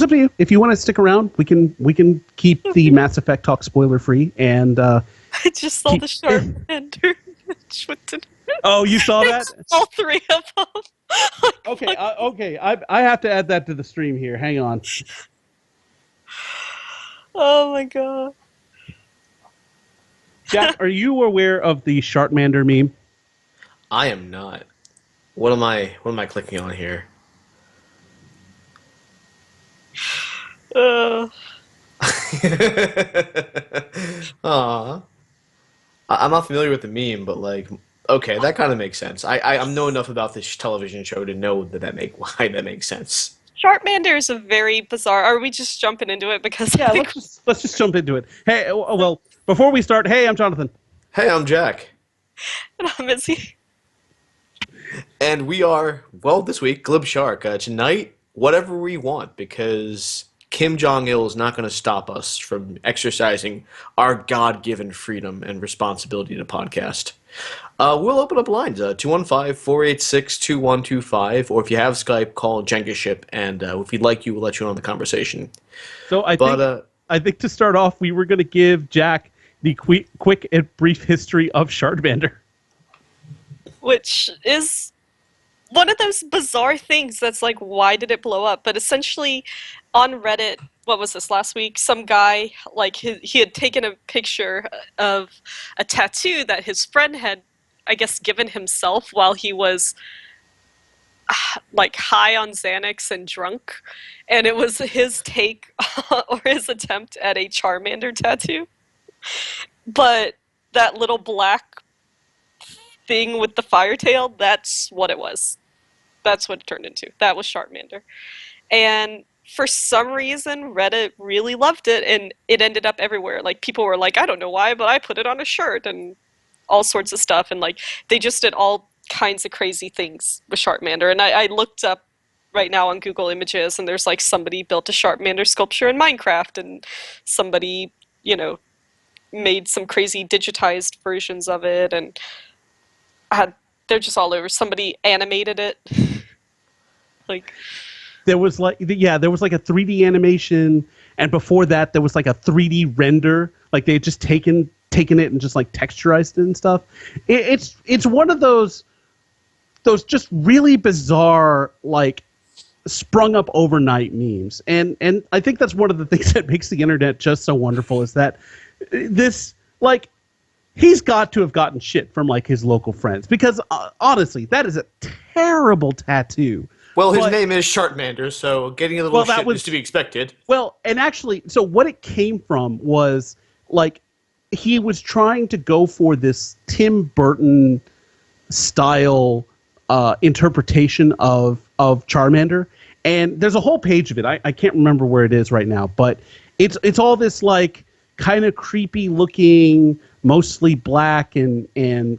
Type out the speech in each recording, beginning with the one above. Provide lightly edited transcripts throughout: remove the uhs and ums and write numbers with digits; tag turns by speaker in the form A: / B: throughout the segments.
A: It's up to you. If you want to stick around, we can keep the Mass Effect talk spoiler free and
B: I just saw the Shartmander.
A: Oh, you saw that?
B: All three of them.
A: Okay, okay. I have to add that to the stream here. Hang on.
B: Oh my god.
A: Jack, are you aware of the Shartmander meme?
C: I am not. What am I clicking on here? Aw. I'm not familiar with the meme, but like, okay, that kind of makes sense. I'm know enough about this television show to know why that makes sense.
B: Shartmander is a very bizarre. Are we just jumping into it? Because
A: Yeah, let's just jump into it. Hey, well, before we start, hey, I'm Jonathan.
C: Hey, I'm Jack.
B: And I'm Izzy.
C: And we are, well, this week, Glib Shark. Tonight, whatever we want, because Kim Jong-il is not going to stop us from exercising our God-given freedom and responsibility to podcast. We'll open up lines, 215-486-2125, or if you have Skype, call Jenga Ship, and if we'd like you, we'll let you on the conversation.
A: So I think to start off, we were going to give Jack the quick and brief history of Shartmander.
B: Which is one of those bizarre things that's like, why did it blow up? But essentially, on Reddit, what was this, last week? Some guy, like, he had taken a picture of a tattoo that his friend had, I guess, given himself while he was, like, high on Xanax and drunk. And it was his take or his attempt at a Charmander tattoo. But that little black thing with the fire tail, that's what it was. That's what it turned into. That was Shartmander. And for some reason, Reddit really loved it, and it ended up everywhere. Like, people were like, I don't know why, but I put it on a shirt, and all sorts of stuff. And, like, they just did all kinds of crazy things with Shartmander. And I looked up right now on Google Images, and there's, like, somebody built a Shartmander sculpture in Minecraft, and somebody, you know, made some crazy digitized versions of it, and they're just all over. Somebody animated it. Like,
A: there was like a 3D animation, and before that there was like a 3D render. Like they had just taken it and just like texturized it and stuff. It's one of those just really bizarre, like, sprung up overnight memes. And I think that's one of the things that makes the internet just so wonderful, is that this, like, he's got to have gotten shit from, like, his local friends, because honestly, that is a terrible tattoo.
C: Well, his name is Shartmander, so getting a little shit is to be expected.
A: Well, and actually, so what it came from was, like, he was trying to go for this Tim Burton style interpretation of Charmander, and there's a whole page of it. I can't remember where it is right now, but it's all this, like, kind of creepy looking, mostly black and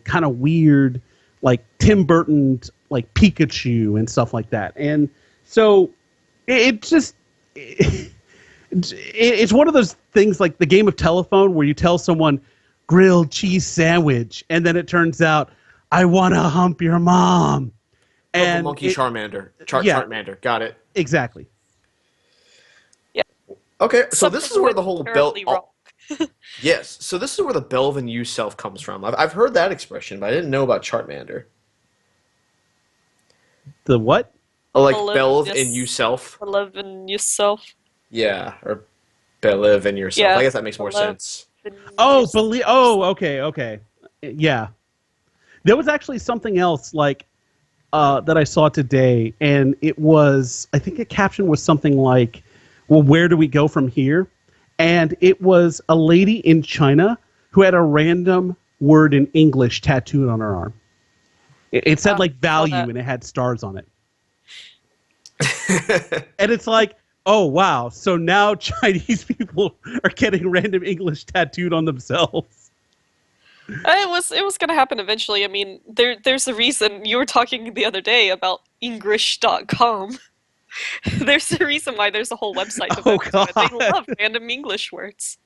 A: kind of weird, like Tim Burton, like Pikachu and stuff like that. And so it's one of those things, like the game of telephone, where you tell someone grilled cheese sandwich, and then it turns out, I want to hump your mom.
C: And monkey Charmander. Chartmander. Got it.
A: Exactly.
B: Yeah.
C: Okay, so this is where the whole bell.
B: Wrong.
C: Yes, so this is where the belve in you self comes from. I've heard that expression, but I didn't know about Chartmander.
A: The what?
C: Oh, like belve in you self.
B: Belve in yourself.
C: Yeah, or believe in yourself. Yeah, I guess that makes more sense.
A: Oh, believe. Oh, okay. Yeah, there was actually something else, like, that I saw today, and it was, I think the caption was something like, well, where do we go from here? And it was a lady in China who had a random word in English tattooed on her arm. It said, like, value, and it had stars on it. And it's like, oh, wow. So now Chinese people are getting random English tattooed on themselves.
B: It was going to happen eventually. I mean, there's a reason. You were talking the other day about English.com. There's a reason why there's a whole website devoted to it. They love random English words.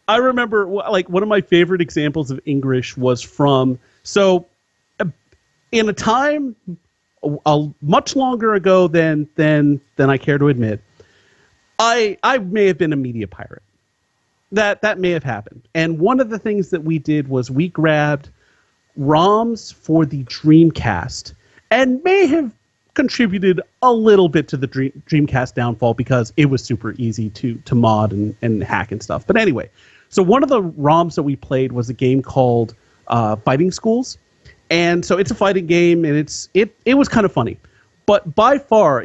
A: I remember, like, one of my favorite examples of English was from, so in a time much longer ago than I care to admit, I may have been a media pirate. That may have happened. And one of the things that we did was we grabbed ROMs for the Dreamcast and may have contributed a little bit to the Dreamcast downfall because it was super easy to mod and hack and stuff. But anyway, so one of the ROMs that we played was a game called Fighting Schools. And so it's a fighting game, and it was kind of funny. But by far,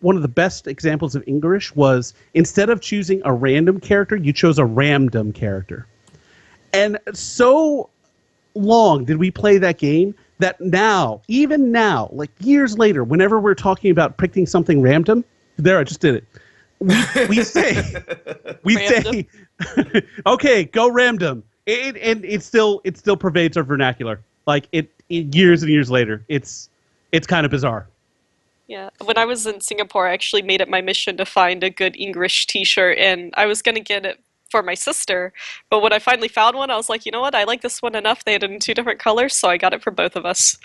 A: one of the best examples of English was instead of choosing a random character, you chose a ramdom character. And so long did we play that game that now, even now, like years later, whenever we're talking about picking something random, there, I just did it. We say, okay, go random. It still pervades our vernacular. Like it years and years later, it's kind of bizarre.
B: Yeah, when I was in Singapore, I actually made it my mission to find a good English t-shirt, and I was going to get it for my sister, but when I finally found one, I was like, you know what, I like this one enough. They had it in 2 different colors, so I got it for both of us.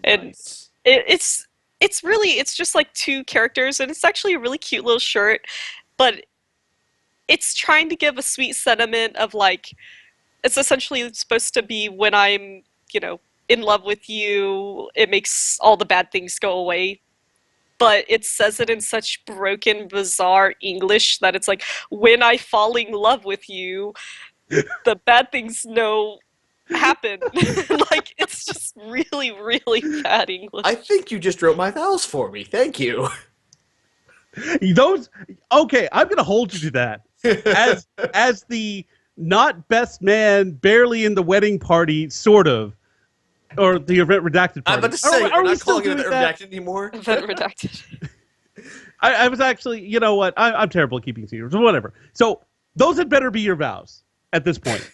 B: And
C: Nice.
B: it's really, it's just like 2 characters, and it's actually a really cute little shirt, but it's trying to give a sweet sentiment of like, it's essentially supposed to be when I'm, in love with you, it makes all the bad things go away. But it says it in such broken, bizarre English that it's like, when I fall in love with you, the bad things happen. Like, it's just really, really bad English.
C: I think you just wrote my vows for me. Thank you.
A: Okay, I'm gonna hold you to that as the not best man, barely in the wedding party, sort of. Or the event redacted party.
C: I'm about to say,
A: are
C: we're
A: we
C: not
A: still
C: calling it
A: doing
C: event
A: that?
C: redacted anymore.
B: Event redacted.
A: I was actually, you know what? I'm terrible at keeping secrets, or whatever. So those had better be your vows at this point.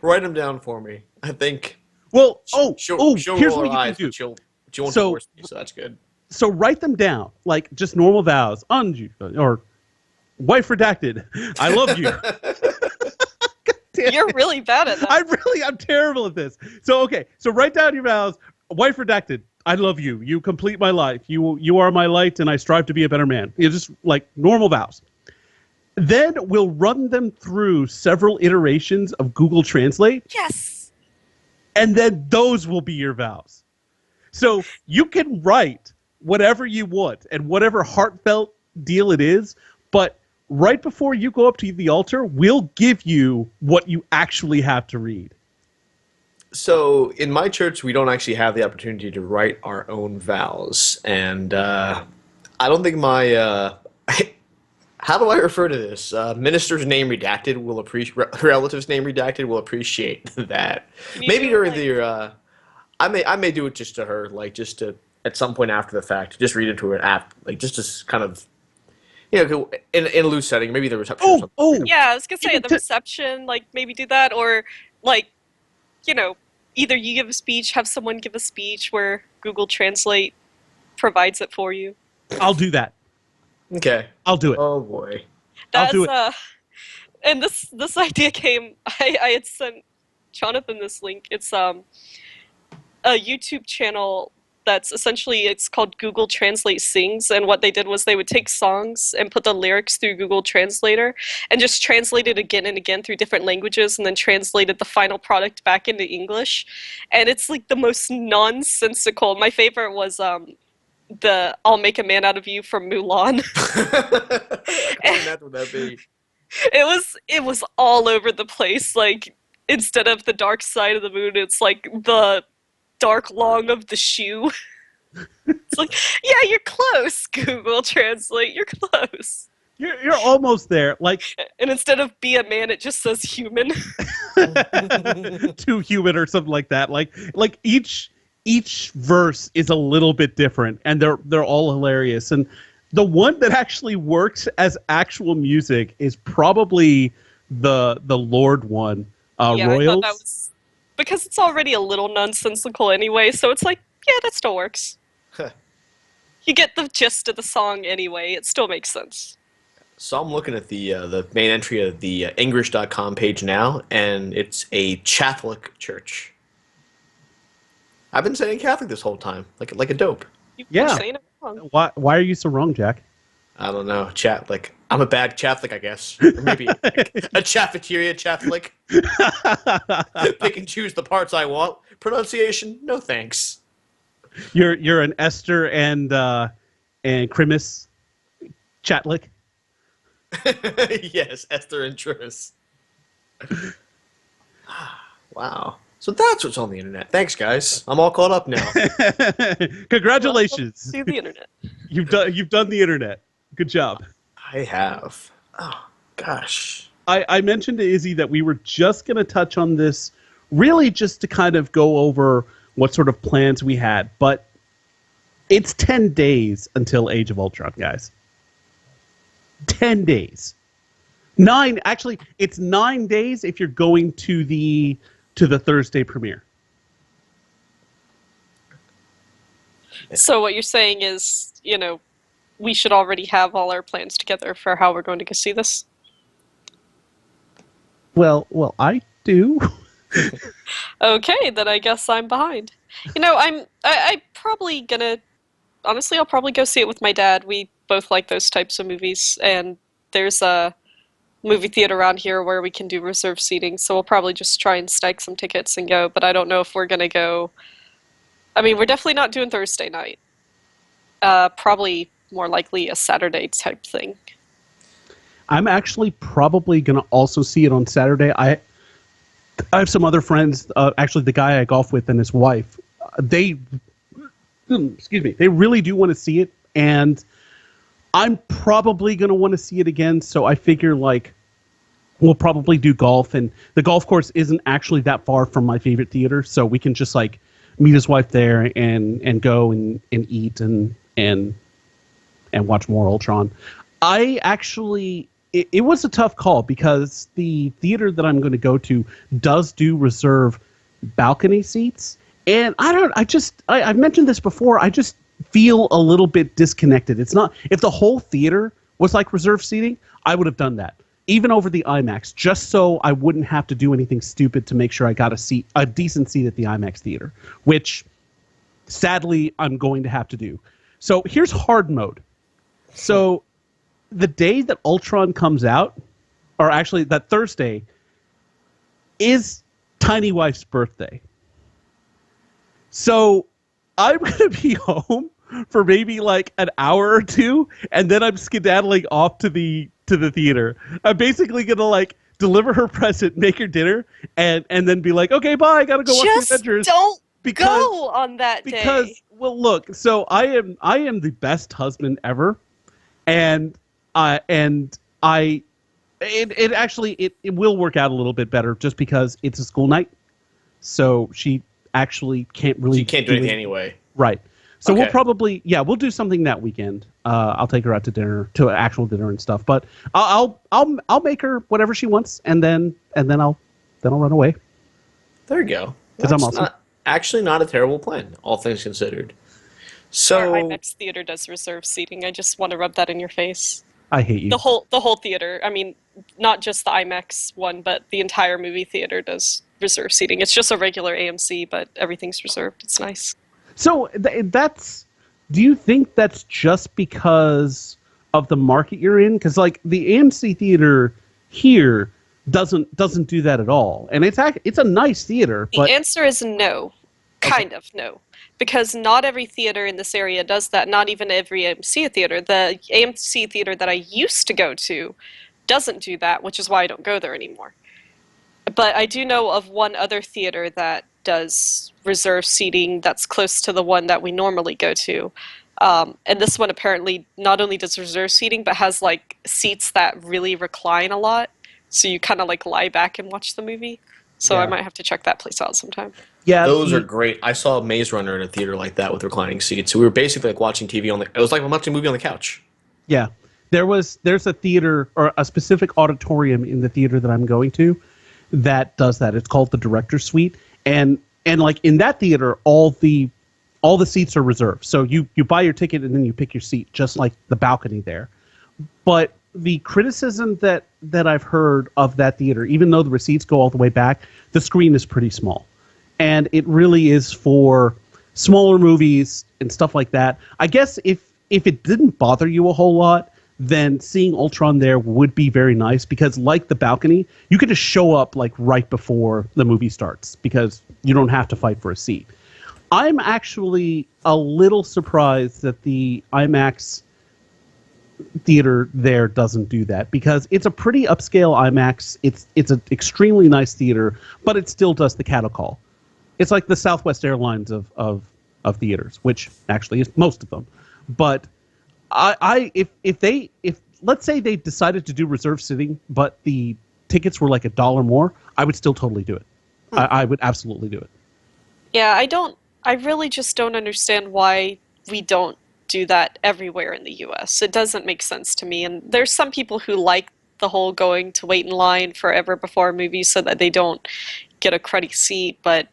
C: Write them down for me. I think.
A: Well,
C: she'll
A: here's
C: roll
A: what
C: her
A: you
C: eyes,
A: can
C: but
A: do.
C: she won't
A: So-
C: divorce me, so that's good.
A: So write them down, like just normal vows. Anju, or wife redacted. I love you.
B: You're really bad at that.
A: I'm terrible at this. So write down your vows. Wife redacted. I love you. You complete my life. You are my light, and I strive to be a better man. You just like normal vows. Then we'll run them through several iterations of Google Translate,
B: Yes.
A: and then those will be your vows. So you can write whatever you want and whatever heartfelt deal it is, but right before you go up to the altar, we'll give you what you actually have to read.
C: So in my church, we don't actually have the opportunity to write our own vows, and I don't think my how do I refer to this? Minister's name redacted will appreciate. Relative's name redacted will appreciate that.
B: Can you
C: Maybe
B: do,
C: during
B: like-
C: the I may do it just to her, like just to at some point after the fact, just read it to her app, like just to kind of in a loose setting, maybe the reception. Or something.
B: Yeah, I was gonna say
A: Even
B: at the reception, like maybe do that, or like, either you give a speech, have someone give a speech where Google Translate provides it for you.
A: I'll do that.
C: Okay.
A: I'll do it.
C: Oh boy.
A: I'll do it.
B: And this idea came. I had sent Jonathan this link. It's a YouTube channel that's essentially, it's called Google Translate Sings, and what they did was they would take songs and put the lyrics through Google Translator and just translate it again and again through different languages, and then translated the final product back into English. And it's like the most nonsensical. My favorite was the "I'll Make a Man Out of You" from Mulan.
C: What would that be?
B: It was all over the place. Like, instead of the dark side of the moon, it's like the dark long of the shoe. It's like, yeah, you're close, Google Translate. You're close.
A: You're almost there. Like
B: And instead of "be a man," it just says "human."
A: too human or something like that. Like each verse is a little bit different, and they're all hilarious. And the one that actually works as actual music is probably the Lord one.
B: Yeah,
A: Royals.
B: I thought that was because it's already a little nonsensical anyway. So it's like, yeah, that still works. You get the gist of the song anyway. It still makes sense.
C: So I'm looking at the main entry of the English.com page now, and it's a Catholic church. I've been saying Catholic this whole time, like a dope.
B: You're
A: Yeah.
B: saying it wrong.
A: Why are you so wrong, Jack?
C: I don't know, Catholic. I'm a bad Catholic, I guess. Or maybe a cafeteria Catholic. Pick and choose the parts I want. Pronunciation, no thanks.
A: You're an Esther and Crimis Chatlick.
C: Yes, Esther and Tris. Wow. So that's what's on the internet. Thanks, guys. I'm all caught up now.
A: Congratulations.
B: See the internet.
A: You've done the internet. Good job.
C: I have. Oh, gosh.
A: I mentioned to Izzy that we were just going to touch on this, really just to kind of go over what sort of plans we had. But it's 10 days until Age of Ultron, guys. 10 days. It's 9 days if you're going to the Thursday premiere.
B: So what you're saying is, we should already have all our plans together for how we're going to go see this?
A: Well, I do.
B: Okay, then I guess I'm behind. I probably gonna, honestly, I'll probably go see it with my dad. We both like those types of movies, and there's a movie theater around here where we can do reserved seating, so we'll probably just try and snag some tickets and go, but I don't know if we're gonna go. I mean, we're definitely not doing Thursday night. Probably more likely a Saturday type thing.
A: I'm actually probably going to also see it on Saturday. I have some other friends, actually the guy I golf with and his wife, they really do want to see it, and I'm probably going to want to see it again, so I figure we'll probably do golf, and the golf course isn't actually that far from my favorite theater, so we can just meet his wife there and go and eat and watch more Ultron. I actually, it was a tough call because the theater that I'm going to go to does do reserve balcony seats. And I've mentioned this before, I just feel a little bit disconnected. It's not, if the whole theater was like reserve seating, I would have done that. Even over the IMAX, just so I wouldn't have to do anything stupid to make sure I got a decent seat at the IMAX theater, which sadly I'm going to have to do. So here's hard mode. So the day that Ultron comes out, or actually that Thursday, is Tiny Wife's birthday. So I'm going to be home for maybe an hour or two, and then I'm skedaddling off to the theater. I'm basically going to deliver her present, make her dinner, and then be okay, bye, I got to go watch the Avengers.
B: Don't go on that day.
A: Because, well, look, so I am the best husband ever, and it actually will work out a little bit better just because it's a school night, so she actually can't really.
C: She can't do anything anyway.
A: Right. So
C: okay.
A: We'll probably we'll do something that weekend. I'll take her out to dinner, to actual dinner and stuff. But I'll make her whatever she wants, and then I'll run away.
C: There you go.
A: Because I'm awesome.
C: Actually not a terrible plan, all things considered. So
B: our IMAX theater does reserve seating. I just want to rub that in your face.
A: I hate you.
B: The whole theater. I mean, not just the IMAX one, but the entire movie theater does reserve seating. It's just a regular AMC, but everything's reserved. It's nice. So
A: do you think that's just because of the market you're in? Because the AMC theater here doesn't do that at all, and it's a nice theater. But
B: the answer is no, kind of no, because not every theater in this area does that. Not even every AMC theater. The AMC theater that I used to go to doesn't do that, which is why I don't go there anymore. But I do know of one other theater that does reserve seating that's close to the one that we normally go to. And this one apparently not only does reserve seating, but has seats that really recline a lot. So you kind of lie back and watch the movie. So I might have to check that place out sometime.
A: Yeah,
C: those are great. I saw Maze Runner in a theater like that with reclining seats. So we were basically watching TV it was like watching a movie on the couch.
A: Yeah. There's a theater or a specific auditorium in the theater that I'm going to that does that. It's called the Director's Suite. And in that theater, all the seats are reserved. So you buy your ticket and then you pick your seat, just like the balcony there. But the criticism that I've heard of that theater, even though the receipts go all the way back, the screen is pretty small. And it really is for smaller movies and stuff like that. I guess if it didn't bother you a whole lot, then seeing Ultron there would be very nice because, like the balcony, you could just show up like right before the movie starts because you don't have to fight for a seat. I'm actually a little surprised that the IMAX theater there doesn't do that because it's a pretty upscale IMAX. It's an extremely nice theater, but it still does the cattle call. It's like the Southwest Airlines of theaters, which actually is most of them. But if let's say they decided to do reserved sitting, but the tickets were like $1 more, I would still totally do it. I would absolutely do it.
B: Yeah, I really just don't understand why we don't do that everywhere in the US. It doesn't make sense to me. And there's some people who like the whole going to wait in line forever before a movie so that they don't get a cruddy seat, but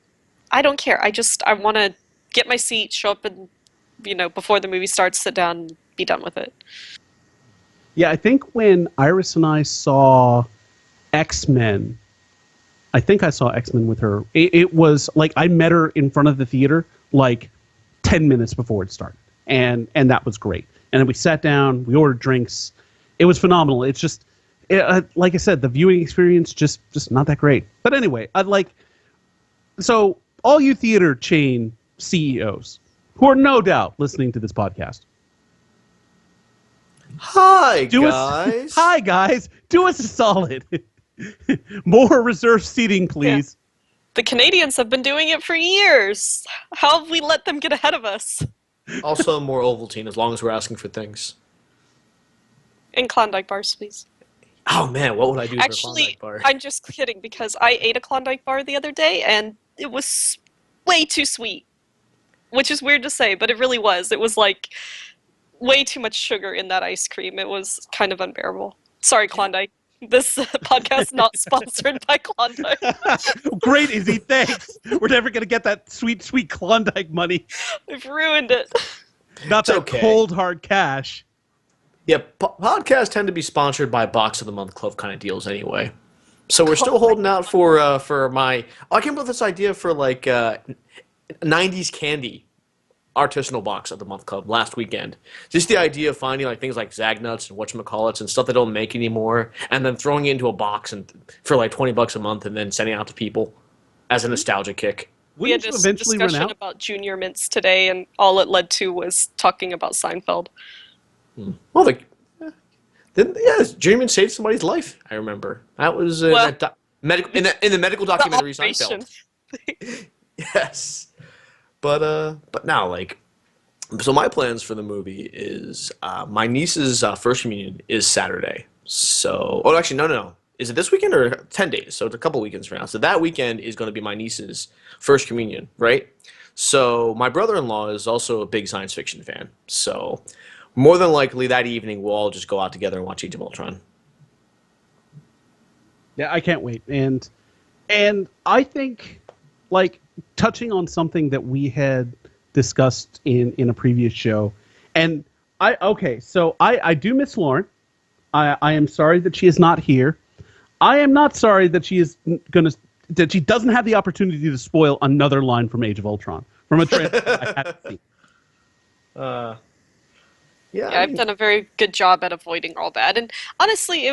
B: I don't care. I want to get my seat, show up and before the movie starts, sit down, be done with it.
A: Yeah, I think when Iris and I saw X-Men, I think I saw X-Men with her. It was like I met her in front of the theater like 10 minutes before it started. And that was great. And then we sat down, we ordered drinks. It was phenomenal. It's just, like I said, the viewing experience just not that great. But anyway, so all you theater chain CEOs who are no doubt listening to this podcast.
C: Hi, guys.
A: Hi, guys. Do us a solid. More reserved seating, please.
B: Yeah. The Canadians have been doing it for years. How have we let them get ahead of us?
C: Also, more Ovaltine, as long as we're asking for things.
B: And Klondike bars, please.
C: Oh man, what would I do
B: Actually,
C: for a Klondike bar?
B: I'm just kidding because I ate a Klondike bar the other day and it was way too sweet. Which is weird to say, but it really was. It was like way too much sugar in that ice cream. It was kind of unbearable. Sorry, Klondike. This podcast not sponsored by Klondike.
A: Great, Izzy. Thanks. We're never going to get that sweet, sweet Klondike money.
B: I've ruined it.
A: Not that cold, hard cash.
C: Yeah, podcasts tend to be sponsored by Box of the Month Club kind of deals anyway. So we're still holding out for my... I came up with this idea for like 90s candy artisanal Box of the Month Club last weekend. Just the idea of finding like things like Zagnuts and whatchamacallits and stuff they don't make anymore, and then throwing it into a box and for like $20 a month and then sending it out to people as a nostalgia kick.
B: We had this discussion about Junior Mints today, and all it led to was talking about Seinfeld.
C: Well, Junior Mints saved somebody's life. I remember that was in the medical documentary Seinfeld. Yes. But now, so my plans for the movie is my niece's first communion is Saturday. So, actually, no. Is it this weekend or 10 days? So it's a couple weekends from now. So that weekend is going to be my niece's first communion, right? So my brother-in-law is also a big science fiction fan. So more than likely that evening we'll all just go out together and watch Age of Ultron.
A: Yeah, I can't wait. And I think, touching on something that we had discussed in a previous show, and I do miss Lauren. I am sorry that she is not here. I am not sorry that she doesn't have the opportunity to spoil another line from Age of Ultron from a trailer I haven't seen.
B: Yeah, I've done a very good job at avoiding all that. And honestly,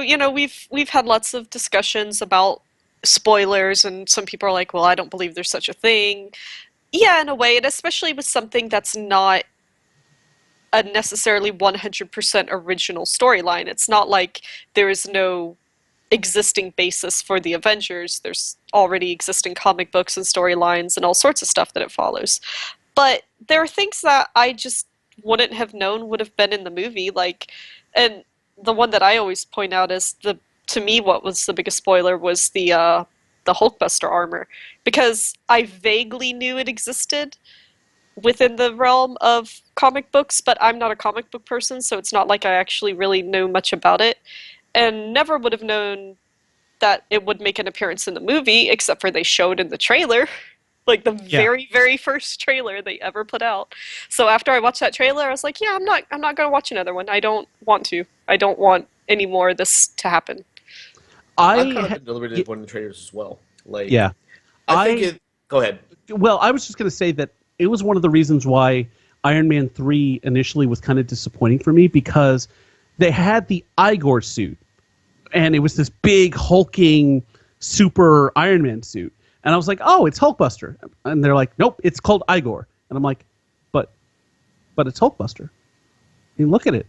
B: we've had lots of discussions about spoilers, and some people are like, well, I don't believe there's such a thing. Yeah, in a way, and especially with something that's not a necessarily 100% original storyline. It's not like there is no existing basis for the Avengers. There's already existing comic books and storylines and all sorts of stuff that it follows. But there are things that I just wouldn't have known would have been in the movie, and the one that I always point out is to me, what was the biggest spoiler was the Hulkbuster armor, because I vaguely knew it existed within the realm of comic books, but I'm not a comic book person, so it's not like I actually really know much about it, and never would have known that it would make an appearance in the movie, except for they showed in the trailer, like the very, very first trailer they ever put out. So after I watched that trailer, I was like, yeah, I'm not going to watch another one. I don't want to. I don't want any more of this to happen.
C: I'm kind of been deliberately avoiding the trailers as well. Go ahead.
A: Well, I was just going to say that it was one of the reasons why Iron Man 3 initially was kind of disappointing for me, because they had the Igor suit, and it was this big hulking super Iron Man suit. And I was like, oh, it's Hulkbuster. And they're like, nope, it's called Igor. And I'm like, but it's Hulkbuster. I mean, look at it.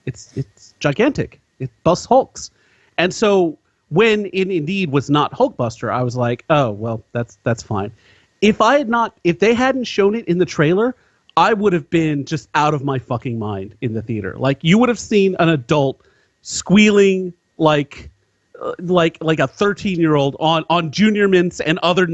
A: It's gigantic. It busts Hulks. And so when it indeed was not Hulkbuster, I was like, oh, well, that's fine. If they hadn't shown it in the trailer, I would have been just out of my fucking mind in the theater. Like, you would have seen an adult squealing like a 13-year-old on Junior Mints and other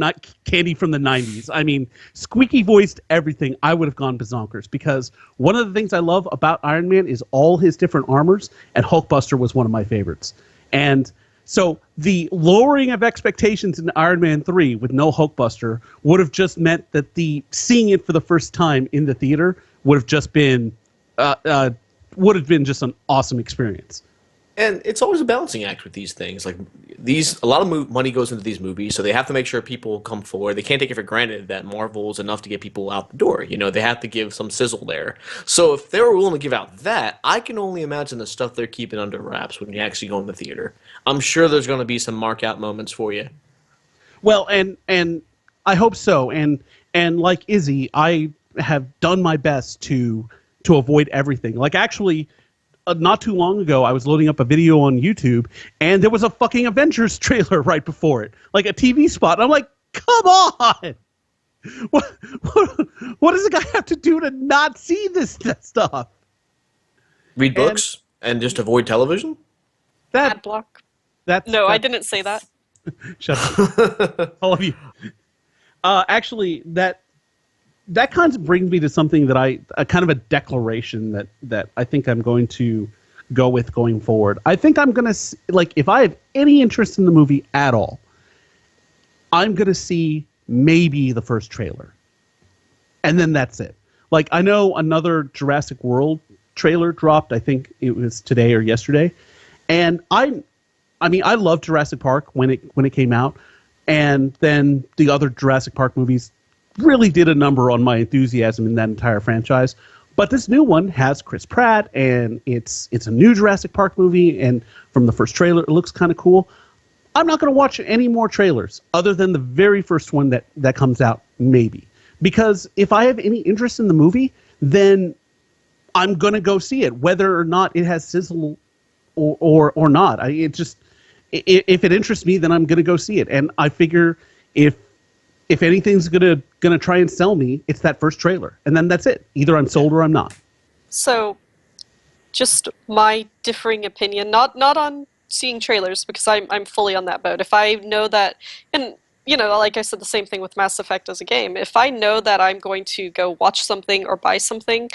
A: candy from the 90s. I mean, squeaky voiced everything. I would have gone bazonkers, because one of the things I love about Iron Man is all his different armors, and Hulkbuster was one of my favorites. And so the lowering of expectations in Iron Man 3 with no Hulkbuster would have just meant that seeing it for the first time in the theater would have just been just an awesome experience.
C: And it's always a balancing act with these things. Like, a lot of money goes into these movies, so they have to make sure people come forward. They can't take it for granted that Marvel is enough to get people out the door. You know, they have to give some sizzle there. So if they were willing to give out that, I can only imagine the stuff they're keeping under wraps when you actually go in the theater. I'm sure there's going to be some mark out moments for you.
A: Well, and I hope so. And like Izzy, I have done my best to avoid everything. Like, actually, not too long ago, I was loading up a video on YouTube, and there was a fucking Avengers trailer right before it, like a TV spot. And I'm like, come on! What does a guy have to do to not see that stuff?
C: Read books and just avoid television?
B: Ad block. No, I didn't say that.
A: Shut up. All of you. Actually, that kind of brings me to something that a kind of a declaration that I think I'm going to go with going forward. I think I'm going to, like, if I have any interest in the movie at all, I'm going to see maybe the first trailer. And then that's it. Like, I know another Jurassic World trailer dropped, I think it was today or yesterday. And I mean, I loved Jurassic Park when it came out. And then the other Jurassic Park movies really did a number on my enthusiasm in that entire franchise. But this new one has Chris Pratt, and it's a new Jurassic Park movie, and from the first trailer, it looks kind of cool. I'm not going to watch any more trailers other than the very first one that comes out, maybe. Because if I have any interest in the movie, then I'm going to go see it, whether or not it has sizzle or not. If it interests me, then I'm going to go see it. And I figure if anything's gonna try and sell me, it's that first trailer, and then that's it. Either I'm sold or I'm not.
B: So, just my differing opinion, not on seeing trailers, because I'm fully on that boat. If I know that, and you know, like I said, the same thing with Mass Effect as a game. If I know that I'm going to go watch something or buy something,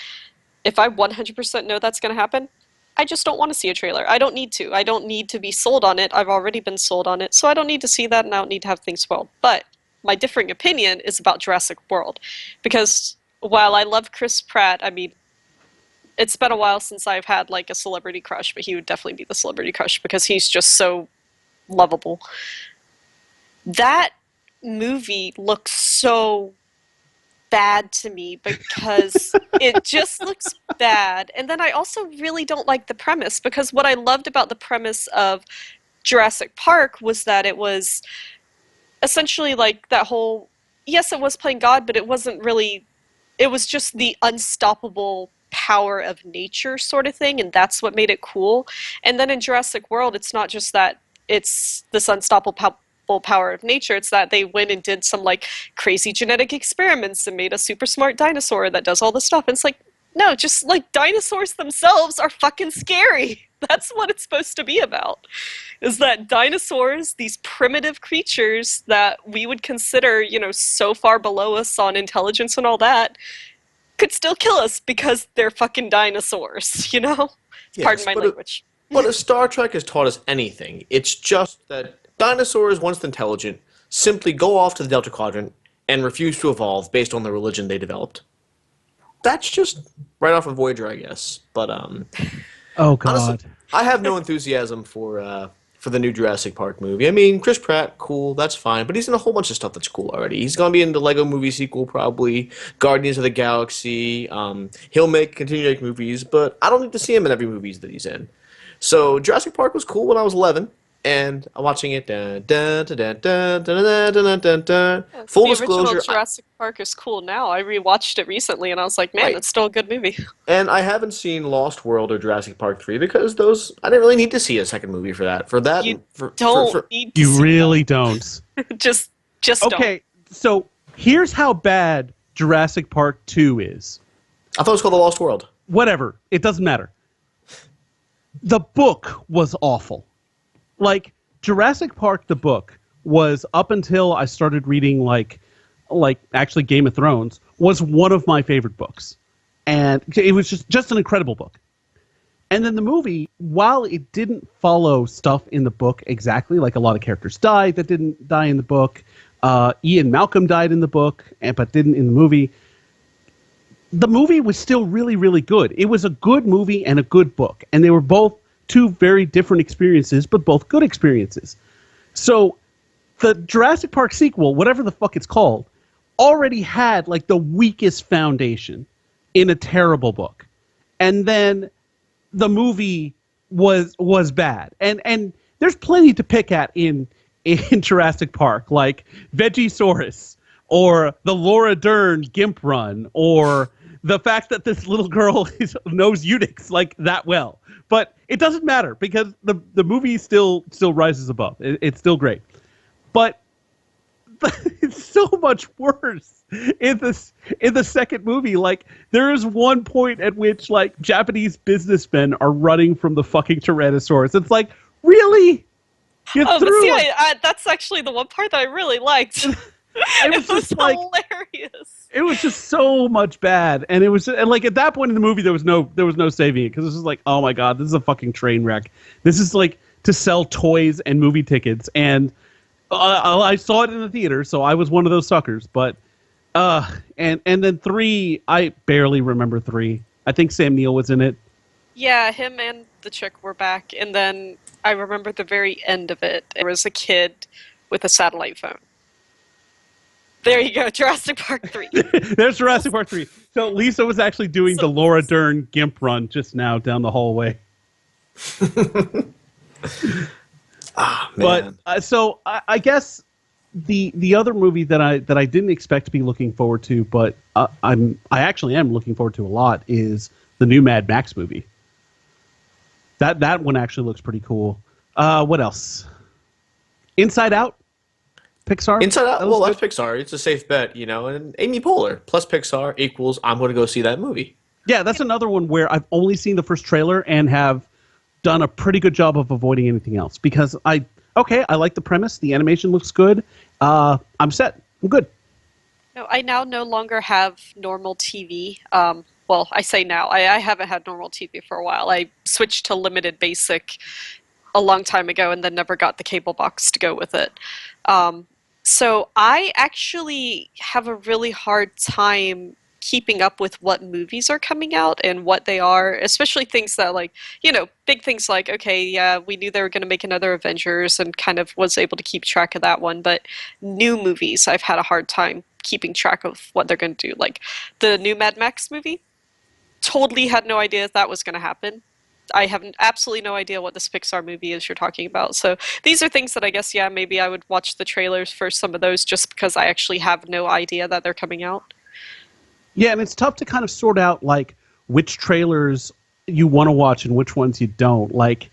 B: if I 100% know that's going to happen, I just don't want to see a trailer. I don't need to. I don't need to be sold on it. I've already been sold on it, so I don't need to see that, and I don't need to have things spoiled. But my differing opinion is about Jurassic World, because while I love Chris Pratt, I mean, it's been a while since I've had like a celebrity crush, but he would definitely be the celebrity crush because he's just so lovable. That movie looks so bad to me because it just looks bad. And then I also really don't like the premise, because what I loved about the premise of Jurassic Park was that it was essentially like that whole, yes, it was playing God, but it wasn't really, it was just the unstoppable power of nature sort of thing, and that's what made it cool. And then in Jurassic World, it's not just that it's this unstoppable power of nature, it's that they went and did some like crazy genetic experiments and made a super smart dinosaur that does all this stuff. And it's like, no, just like dinosaurs themselves are fucking scary. That's what it's supposed to be about. Is that dinosaurs, these primitive creatures that we would consider, you know, so far below us on intelligence and all that, could still kill us because they're fucking dinosaurs, you know?
C: Yes,
B: Pardon my language.
C: But if Star Trek has taught us anything, it's just that dinosaurs, once intelligent, simply go off to the Delta Quadrant and refuse to evolve based on the religion they developed. That's just right off of Voyager, I guess. But
A: oh god,
C: honestly, I have no enthusiasm for for the new Jurassic Park movie. I mean, Chris Pratt, cool, that's fine, but he's in a whole bunch of stuff that's cool already. He's gonna be in the Lego Movie sequel, probably Guardians of the Galaxy. He'll continue to make movies, but I don't need to see him in every movie that he's in. So Jurassic Park was cool when I was 11, and I'm watching it. Dun, dun, dun, dun, dun, dun, dun, dun, dun, dun.
B: Yeah,
C: Full
B: the original
C: disclosure,
B: Jurassic Park is cool now. I rewatched it recently and I was like, man,
C: right.
B: it's still a good movie.
C: And I haven't seen Lost World or Jurassic Park 3 because those I didn't really need to see a second movie for that. For that,
B: You
C: for,
B: don't
C: for,
B: need to
A: You
B: see
A: really don't.
B: them. just
A: Okay, so here's how bad Jurassic Park 2 is.
C: I thought it was called The Lost World.
A: Whatever. It doesn't matter. The book was awful. Like, Jurassic Park, the book, was up until I started reading, like actually Game of Thrones, was one of my favorite books. And it was just an incredible book. And then the movie, while it didn't follow stuff in the book exactly, like a lot of characters died that didn't die in the book. Ian Malcolm died in the book, but didn't in the movie. The movie was still really, really good. It was a good movie and a good book. And they were both two very different experiences, but both good experiences. So the Jurassic Park sequel, whatever the fuck it's called, already had like the weakest foundation in a terrible book. And then the movie was bad. And there's plenty to pick at in Jurassic Park, like Vegisaurus, or the Laura Dern Gimp run, or the fact that this little girl knows Unix like that well. But it doesn't matter because the movie still rises above. It's still great. But it's so much worse in the second movie. Like, there is one point at which like Japanese businessmen are running from the fucking Tyrannosaurus. It's like, really?
B: That's actually the one part that I really liked. It was hilarious.
A: It was just so much bad, and it was and like at that point in the movie there was no saving it because this is like, oh my god, this is a fucking train wreck. This is like to sell toys and movie tickets, and I saw it in the theater, so I was one of those suckers. But and then 3, I barely remember 3. I think Sam Neill was in it.
B: Yeah, him and the chick were back, and then I remember the very end of it. There was a kid with a satellite phone. There you go, Jurassic Park 3.
A: There's Jurassic Park 3. So Lisa was actually doing the Laura Dern Gimp run just now down the hallway.
C: Man.
A: But so I guess the other movie that I didn't expect to be looking forward to, but I actually am looking forward to a lot, is the new Mad Max movie. That one actually looks pretty cool. What else? Inside Out. Pixar?
C: Inside Out, well, that's Pixar. It's a safe bet, you know. And Amy Poehler plus Pixar equals I'm going to go see that movie.
A: Yeah, that's another one where I've only seen the first trailer and have done a pretty good job of avoiding anything else because I like the premise. The animation looks good. I'm set. I'm good.
B: No, I now no longer have normal TV. Well, I say now. I haven't had normal TV for a while. I switched to limited basic a long time ago and then never got the cable box to go with it. So I actually have a really hard time keeping up with what movies are coming out and what they are, especially things that like, you know, big things like, okay, yeah, we knew they were going to make another Avengers and kind of was able to keep track of that one. But new movies, I've had a hard time keeping track of what they're going to do. Like the new Mad Max movie, totally had no idea that was going to happen. I have absolutely no idea what this Pixar movie is you're talking about. So these are things that I guess, yeah, maybe I would watch the trailers for some of those just because I actually have no idea that they're coming out.
A: Yeah, and it's tough to kind of sort out like which trailers you want to watch and which ones you don't. Like